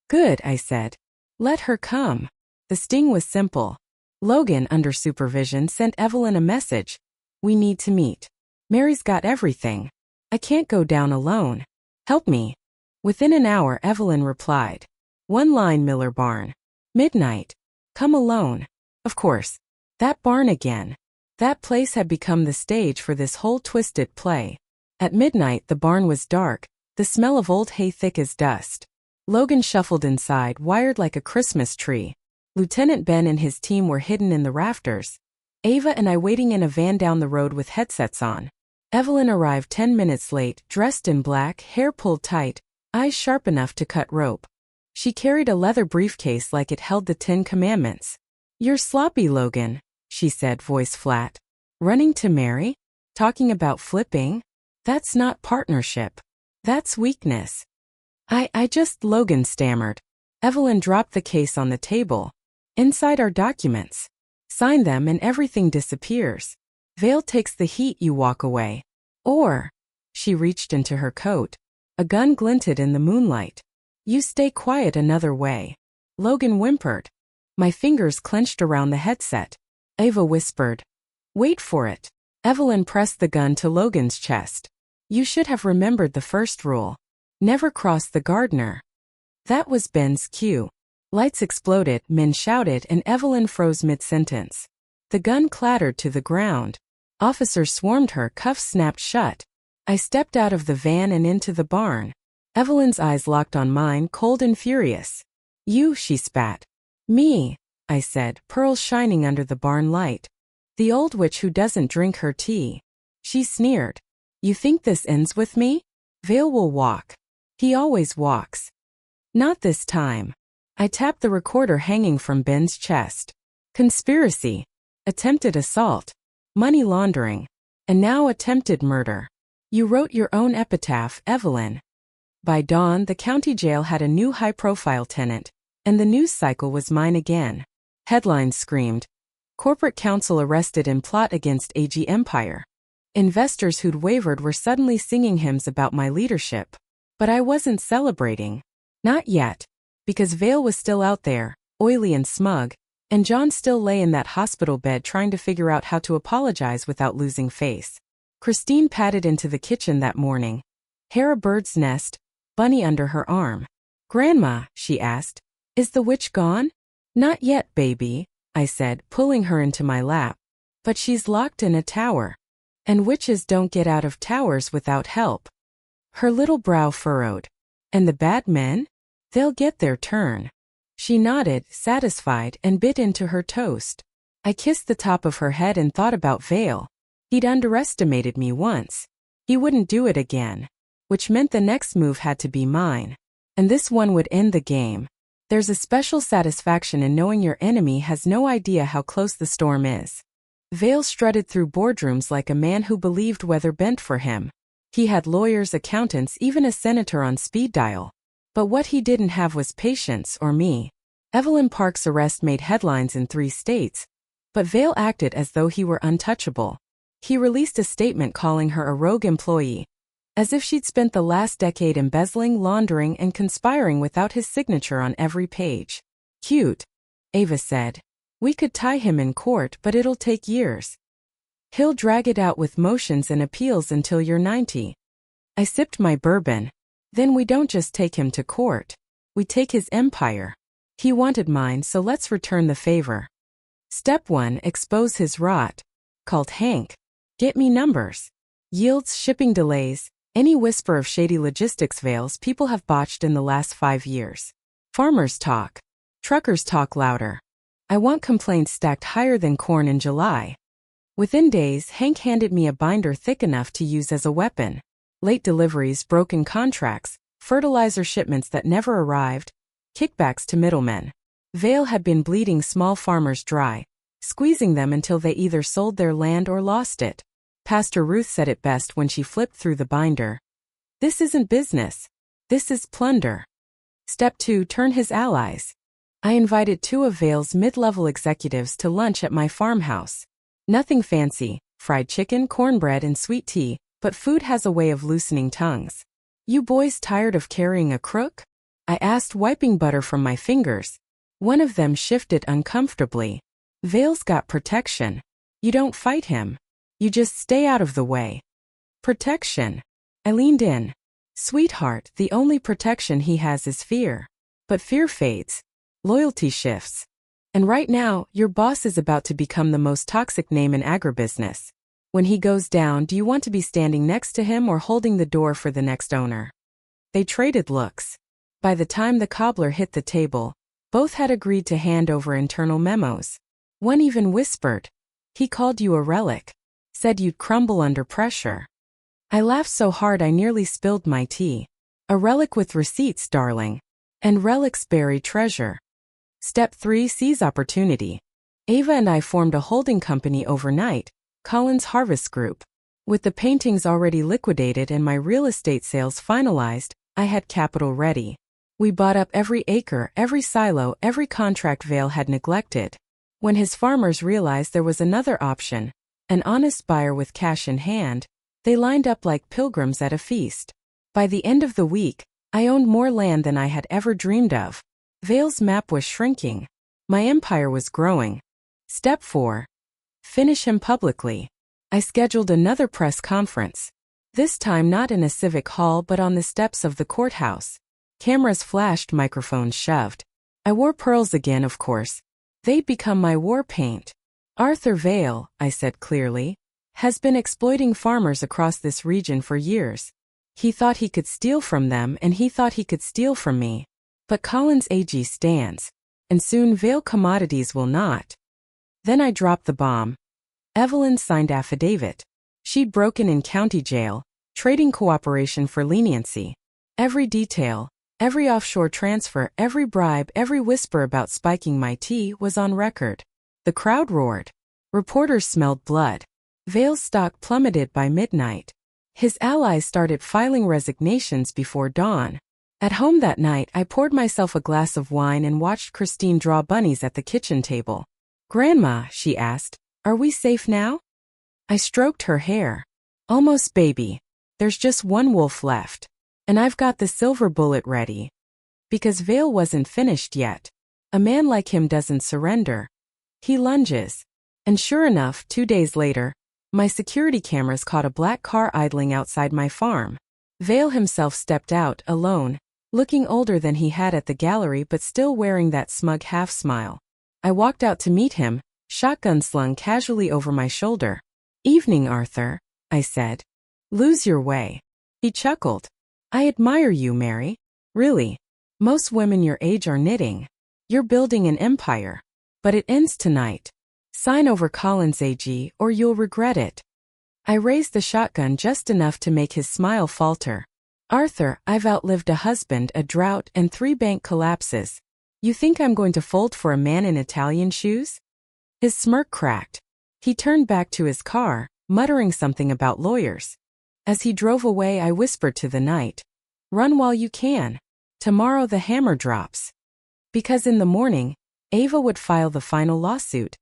Good, I said. Let her come. The sting was simple. Logan, under supervision, sent Evelyn a message. We need to meet. Mary's got everything. I can't go down alone. Help me. Within an hour, Evelyn replied. One line, Miller Barn. Midnight. Come alone. Of course. That barn again. That place had become the stage for this whole twisted play. At midnight, the barn was dark, the smell of old hay thick as dust. Logan shuffled inside, wired like a Christmas tree. Lieutenant Ben and his team were hidden in the rafters. Ava and I waiting in a van down the road with headsets on. Evelyn arrived 10 minutes late, dressed in black, hair pulled tight, eyes sharp enough to cut rope. She carried a leather briefcase like it held the 10 Commandments. You're sloppy, Logan, she said, voice flat. Running to Mary? Talking about flipping? That's not partnership. That's weakness. I just, Logan stammered. Evelyn dropped the case on the table. Inside are documents. Sign them and everything disappears. Vale takes the heat, you walk away. Or, she reached into her coat. A gun glinted in the moonlight. You stay quiet another way. Logan whimpered. My fingers clenched around the headset. Ava whispered. Wait for it. Evelyn pressed the gun to Logan's chest. You should have remembered the first rule. Never cross the gardener. That was Ben's cue. Lights exploded, men shouted, and Evelyn froze mid-sentence. The gun clattered to the ground. Officers swarmed her, cuffs snapped shut. I stepped out of the van and into the barn. Evelyn's eyes locked on mine, cold and furious. You, she spat. Me, I said, pearls shining under the barn light. The old witch who doesn't drink her tea. She sneered. You think this ends with me? Vale will walk. He always walks. Not this time. I tapped the recorder hanging from Ben's chest. Conspiracy. Attempted assault. Money laundering. And now attempted murder. You wrote your own epitaph, Evelyn. By dawn, the county jail had a new high-profile tenant, and the news cycle was mine again. Headlines screamed, "Corporate counsel arrested in plot against AG Empire." Investors who'd wavered were suddenly singing hymns about my leadership. But I wasn't celebrating. Not yet. Because Vale was still out there, oily and smug, and John still lay in that hospital bed trying to figure out how to apologize without losing face. Christine padded into the kitchen that morning. Hair a bird's nest, bunny under her arm. "Grandma," she asked, "is the witch gone?" "Not yet, baby," I said, pulling her into my lap. "But she's locked in a tower. And witches don't get out of towers without help." Her little brow furrowed. "And the bad men? They'll get their turn." She nodded, satisfied, and bit into her toast. I kissed the top of her head and thought about Vale. He'd underestimated me once. He wouldn't do it again. Which meant the next move had to be mine. And this one would end the game. There's a special satisfaction in knowing your enemy has no idea how close the storm is. Vale strutted through boardrooms like a man who believed weather bent for him. He had lawyers, accountants, even a senator on speed dial. But what he didn't have was patience or me. Evelyn Park's arrest made headlines in 3 states, but Vale acted as though he were untouchable. He released a statement calling her a rogue employee, as if she'd spent the last decade embezzling, laundering, and conspiring without his signature on every page. "Cute," Ava said. "We could tie him in court, but it'll take years. He'll drag it out with motions and appeals until you're 90. I sipped my bourbon. "Then we don't just take him to court. We take his empire. He wanted mine, so let's return the favor. Step 1, expose his rot. Called Hank. Get me numbers. Yields, shipping delays, any whisper of shady logistics veils people have botched in the last 5 years. Farmers talk. Truckers talk louder. I want complaints stacked higher than corn in July." Within days, Hank handed me a binder thick enough to use as a weapon. Late deliveries, broken contracts, fertilizer shipments that never arrived, kickbacks to middlemen. Vale had been bleeding small farmers dry, squeezing them until they either sold their land or lost it. Pastor Ruth said it best when she flipped through the binder. "This isn't business. This is plunder." Step 2, turn his allies. I invited 2 of Vale's mid-level executives to lunch at my farmhouse. Nothing fancy, fried chicken, cornbread, and sweet tea, but food has a way of loosening tongues. "You boys tired of carrying a crook?" I asked, wiping butter from my fingers. One of them shifted uncomfortably. "Vale's got protection. You don't fight him. You just stay out of the way." "Protection?" I leaned in. "Sweetheart, the only protection he has is fear. But fear fades. Loyalty shifts. And right now, your boss is about to become the most toxic name in agribusiness. When he goes down, do you want to be standing next to him or holding the door for the next owner?" They traded looks. By the time the cobbler hit the table, both had agreed to hand over internal memos. One even whispered, "He called you a relic. Said you'd crumble under pressure." I laughed so hard I nearly spilled my tea. A relic with receipts, darling. And relics bury treasure. Step 3, seize opportunity. Ava and I formed a holding company overnight, Collins Harvest Group. With the paintings already liquidated and my real estate sales finalized, I had capital ready. We bought up every acre, every silo, every contract Vale had neglected. When his farmers realized there was another option, an honest buyer with cash in hand, they lined up like pilgrims at a feast. By the end of the week, I owned more land than I had ever dreamed of. Vale's map was shrinking. My empire was growing. Step 4. Finish him publicly. I scheduled another press conference. This time not in a civic hall but on the steps of the courthouse. Cameras flashed, microphones shoved. I wore pearls again, of course. They'd become my war paint. "Arthur Vale," I said clearly, "has been exploiting farmers across this region for years. He thought he could steal from them and he thought he could steal from me. But Collins AG stands. And soon Vale Commodities will not." Then I dropped the bomb. Evelyn signed affidavit. She'd broken in county jail, trading cooperation for leniency. Every detail, every offshore transfer, every bribe, every whisper about spiking my tea was on record. The crowd roared. Reporters smelled blood. Vale's stock plummeted by midnight. His allies started filing resignations before dawn. At home that night, I poured myself a glass of wine and watched Christine draw bunnies at the kitchen table. "Grandma," she asked, "are we safe now?" I stroked her hair. "Almost, baby. There's just one wolf left. And I've got the silver bullet ready." Because Vale wasn't finished yet. A man like him doesn't surrender. He lunges. And sure enough, 2 days later, my security cameras caught a black car idling outside my farm. Vale himself stepped out, alone, looking older than he had at the gallery but still wearing that smug half-smile. I walked out to meet him, shotgun slung casually over my shoulder. "Evening, Arthur," I said. "Lose your way." He chuckled. "I admire you, Mary. Really. Most women your age are knitting. You're building an empire. But it ends tonight. Sign over Collins AG or you'll regret it." I raised the shotgun just enough to make his smile falter. "Arthur, I've outlived a husband, a drought, and 3 bank collapses. You think I'm going to fold for a man in Italian shoes?" His smirk cracked. He turned back to his car, muttering something about lawyers. As he drove away, I whispered to the night, "Run while you can. Tomorrow the hammer drops." Because in the morning, Ava would file the final lawsuit.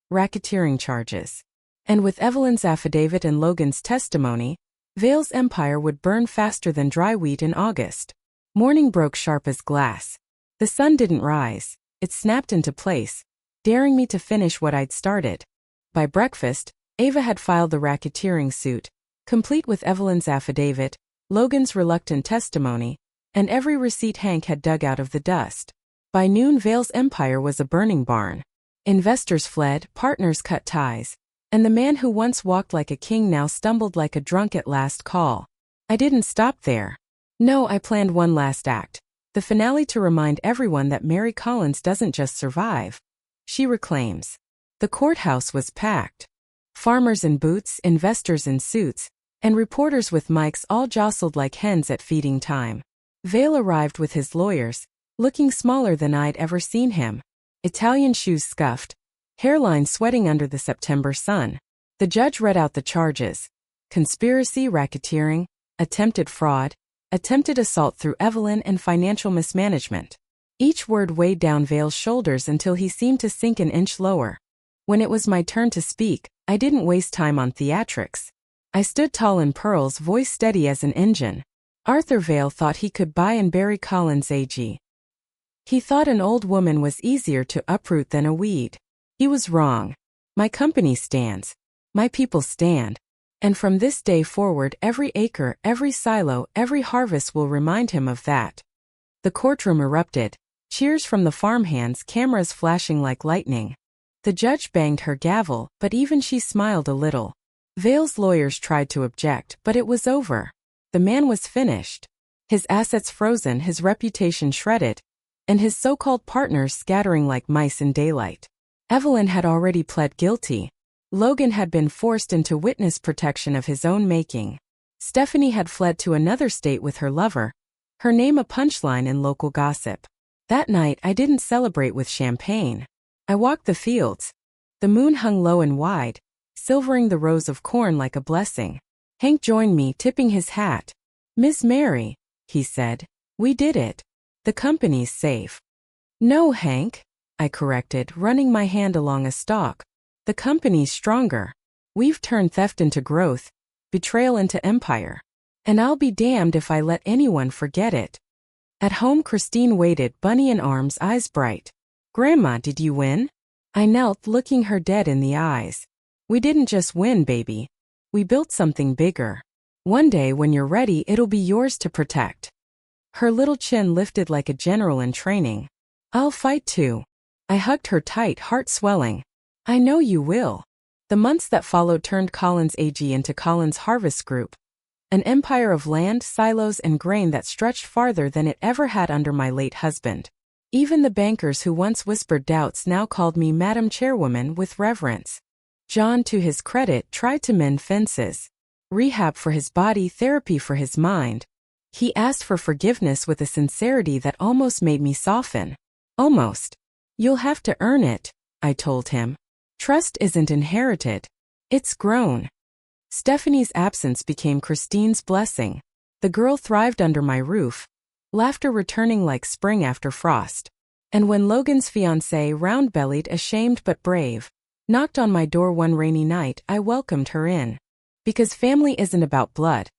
Racketeering charges. And with Evelyn's affidavit and Logan's testimony, Vale's empire would burn faster than dry wheat in August. Morning broke sharp as glass. The sun didn't rise. It snapped into place, daring me to finish what I'd started. By breakfast, Ava had filed the racketeering suit, complete with Evelyn's affidavit, Logan's reluctant testimony, and every receipt Hank had dug out of the dust. By noon, Vale's empire was a burning barn. Investors fled, partners cut ties, and the man who once walked like a king now stumbled like a drunk at last call. I didn't stop there. No, I planned one last act. The finale to remind everyone that Mary Collins doesn't just survive. She reclaims. The courthouse was packed. Farmers in boots, investors in suits, and reporters with mics all jostled like hens at feeding time. Vale arrived with his lawyers, looking smaller than I'd ever seen him. Italian shoes scuffed, hairline sweating under the September sun. The judge read out the charges. Conspiracy, racketeering, attempted fraud, attempted assault through Evelyn, and financial mismanagement. Each word weighed down Vale's shoulders until he seemed to sink an inch lower. When it was my turn to speak, I didn't waste time on theatrics. I stood tall in pearls, voice steady as an engine. Arthur Vale thought he could buy and bury Collins AG. He thought an old woman was easier to uproot than a weed. He was wrong. My company stands. My people stand. And from this day forward, every acre, every silo, every harvest will remind him of that. The courtroom erupted. Cheers from the farmhands, cameras flashing like lightning. The judge banged her gavel, but even she smiled a little. Vale's lawyers tried to object, but it was over. The man was finished. His assets frozen, his reputation shredded, and his so-called partners scattering like mice in daylight. Evelyn had already pled guilty. Logan had been forced into witness protection of his own making. Stephanie had fled to another state with her lover, her name a punchline in local gossip. That night, I didn't celebrate with champagne. I walked the fields. The moon hung low and wide, silvering the rows of corn like a blessing. Hank joined me, tipping his hat. "Miss Mary," he said, "we did it. The company's safe." "No, Hank," I corrected, running my hand along a stalk. "The company's stronger. We've turned theft into growth, betrayal into empire. And I'll be damned if I let anyone forget it." At home, Christine waited, bunny in arms, eyes bright. "Grandma, did you win?" I knelt, looking her dead in the eyes. "We didn't just win, baby. We built something bigger. One day, when you're ready, it'll be yours to protect." Her little chin lifted like a general in training. "I'll fight too." I hugged her tight, heart swelling. "I know you will." The months that followed turned Collins AG into Collins Harvest Group, an empire of land, silos, and grain that stretched farther than it ever had under my late husband. Even the bankers who once whispered doubts now called me Madam Chairwoman with reverence. John, to his credit, tried to mend fences. Rehab for his body, therapy for his mind. He asked for forgiveness with a sincerity that almost made me soften. Almost. "You'll have to earn it," I told him. "Trust isn't inherited. It's grown." Stephanie's absence became Christine's blessing. The girl thrived under my roof, laughter returning like spring after frost. And when Logan's fiancée, round-bellied, ashamed but brave, knocked on my door one rainy night, I welcomed her in. Because family isn't about blood.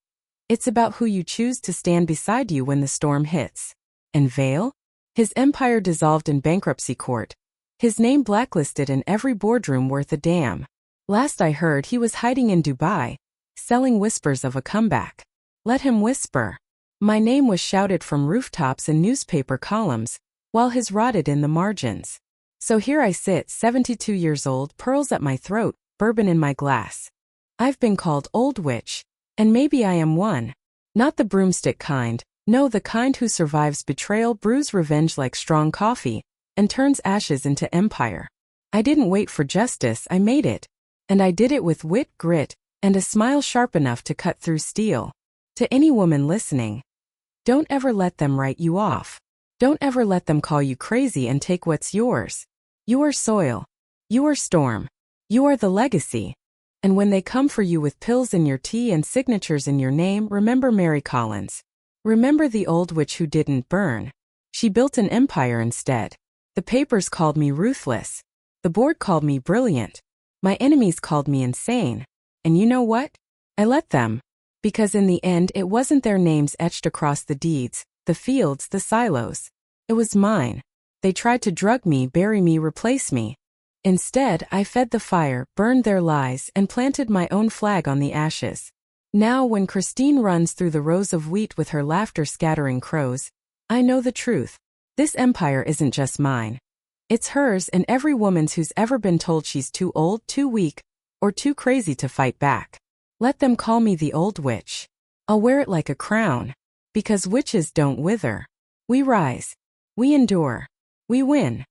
It's about who you choose to stand beside you when the storm hits. And Vale? His empire dissolved in bankruptcy court. His name blacklisted in every boardroom worth a damn. Last I heard, he was hiding in Dubai, selling whispers of a comeback. Let him whisper. My name was shouted from rooftops and newspaper columns, while his rotted in the margins. So here I sit, 72 years old, pearls at my throat, bourbon in my glass. I've been called Old Witch, and maybe I am one. Not the broomstick kind, no, the kind who survives betrayal, brews revenge like strong coffee, and turns ashes into empire. I didn't wait for justice, I made it. And I did it with wit, grit, and a smile sharp enough to cut through steel. To any woman listening, don't ever let them write you off. Don't ever let them call you crazy and take what's yours. You are soil. You are storm. You are the legacy. And when they come for you with pills in your tea and signatures in your name, remember Mary Collins. Remember the old witch who didn't burn. She built an empire instead. The papers called me ruthless. The board called me brilliant. My enemies called me insane. And you know what? I let them. Because in the end, it wasn't their names etched across the deeds, the fields, the silos. It was mine. They tried to drug me, bury me, replace me. Instead, I fed the fire, burned their lies, and planted my own flag on the ashes. Now, when Christine runs through the rows of wheat with her laughter scattering crows, I know the truth. This empire isn't just mine. It's hers and every woman's who's ever been told she's too old, too weak, or too crazy to fight back. Let them call me the old witch. I'll wear it like a crown. Because witches don't wither. We rise. We endure. We win.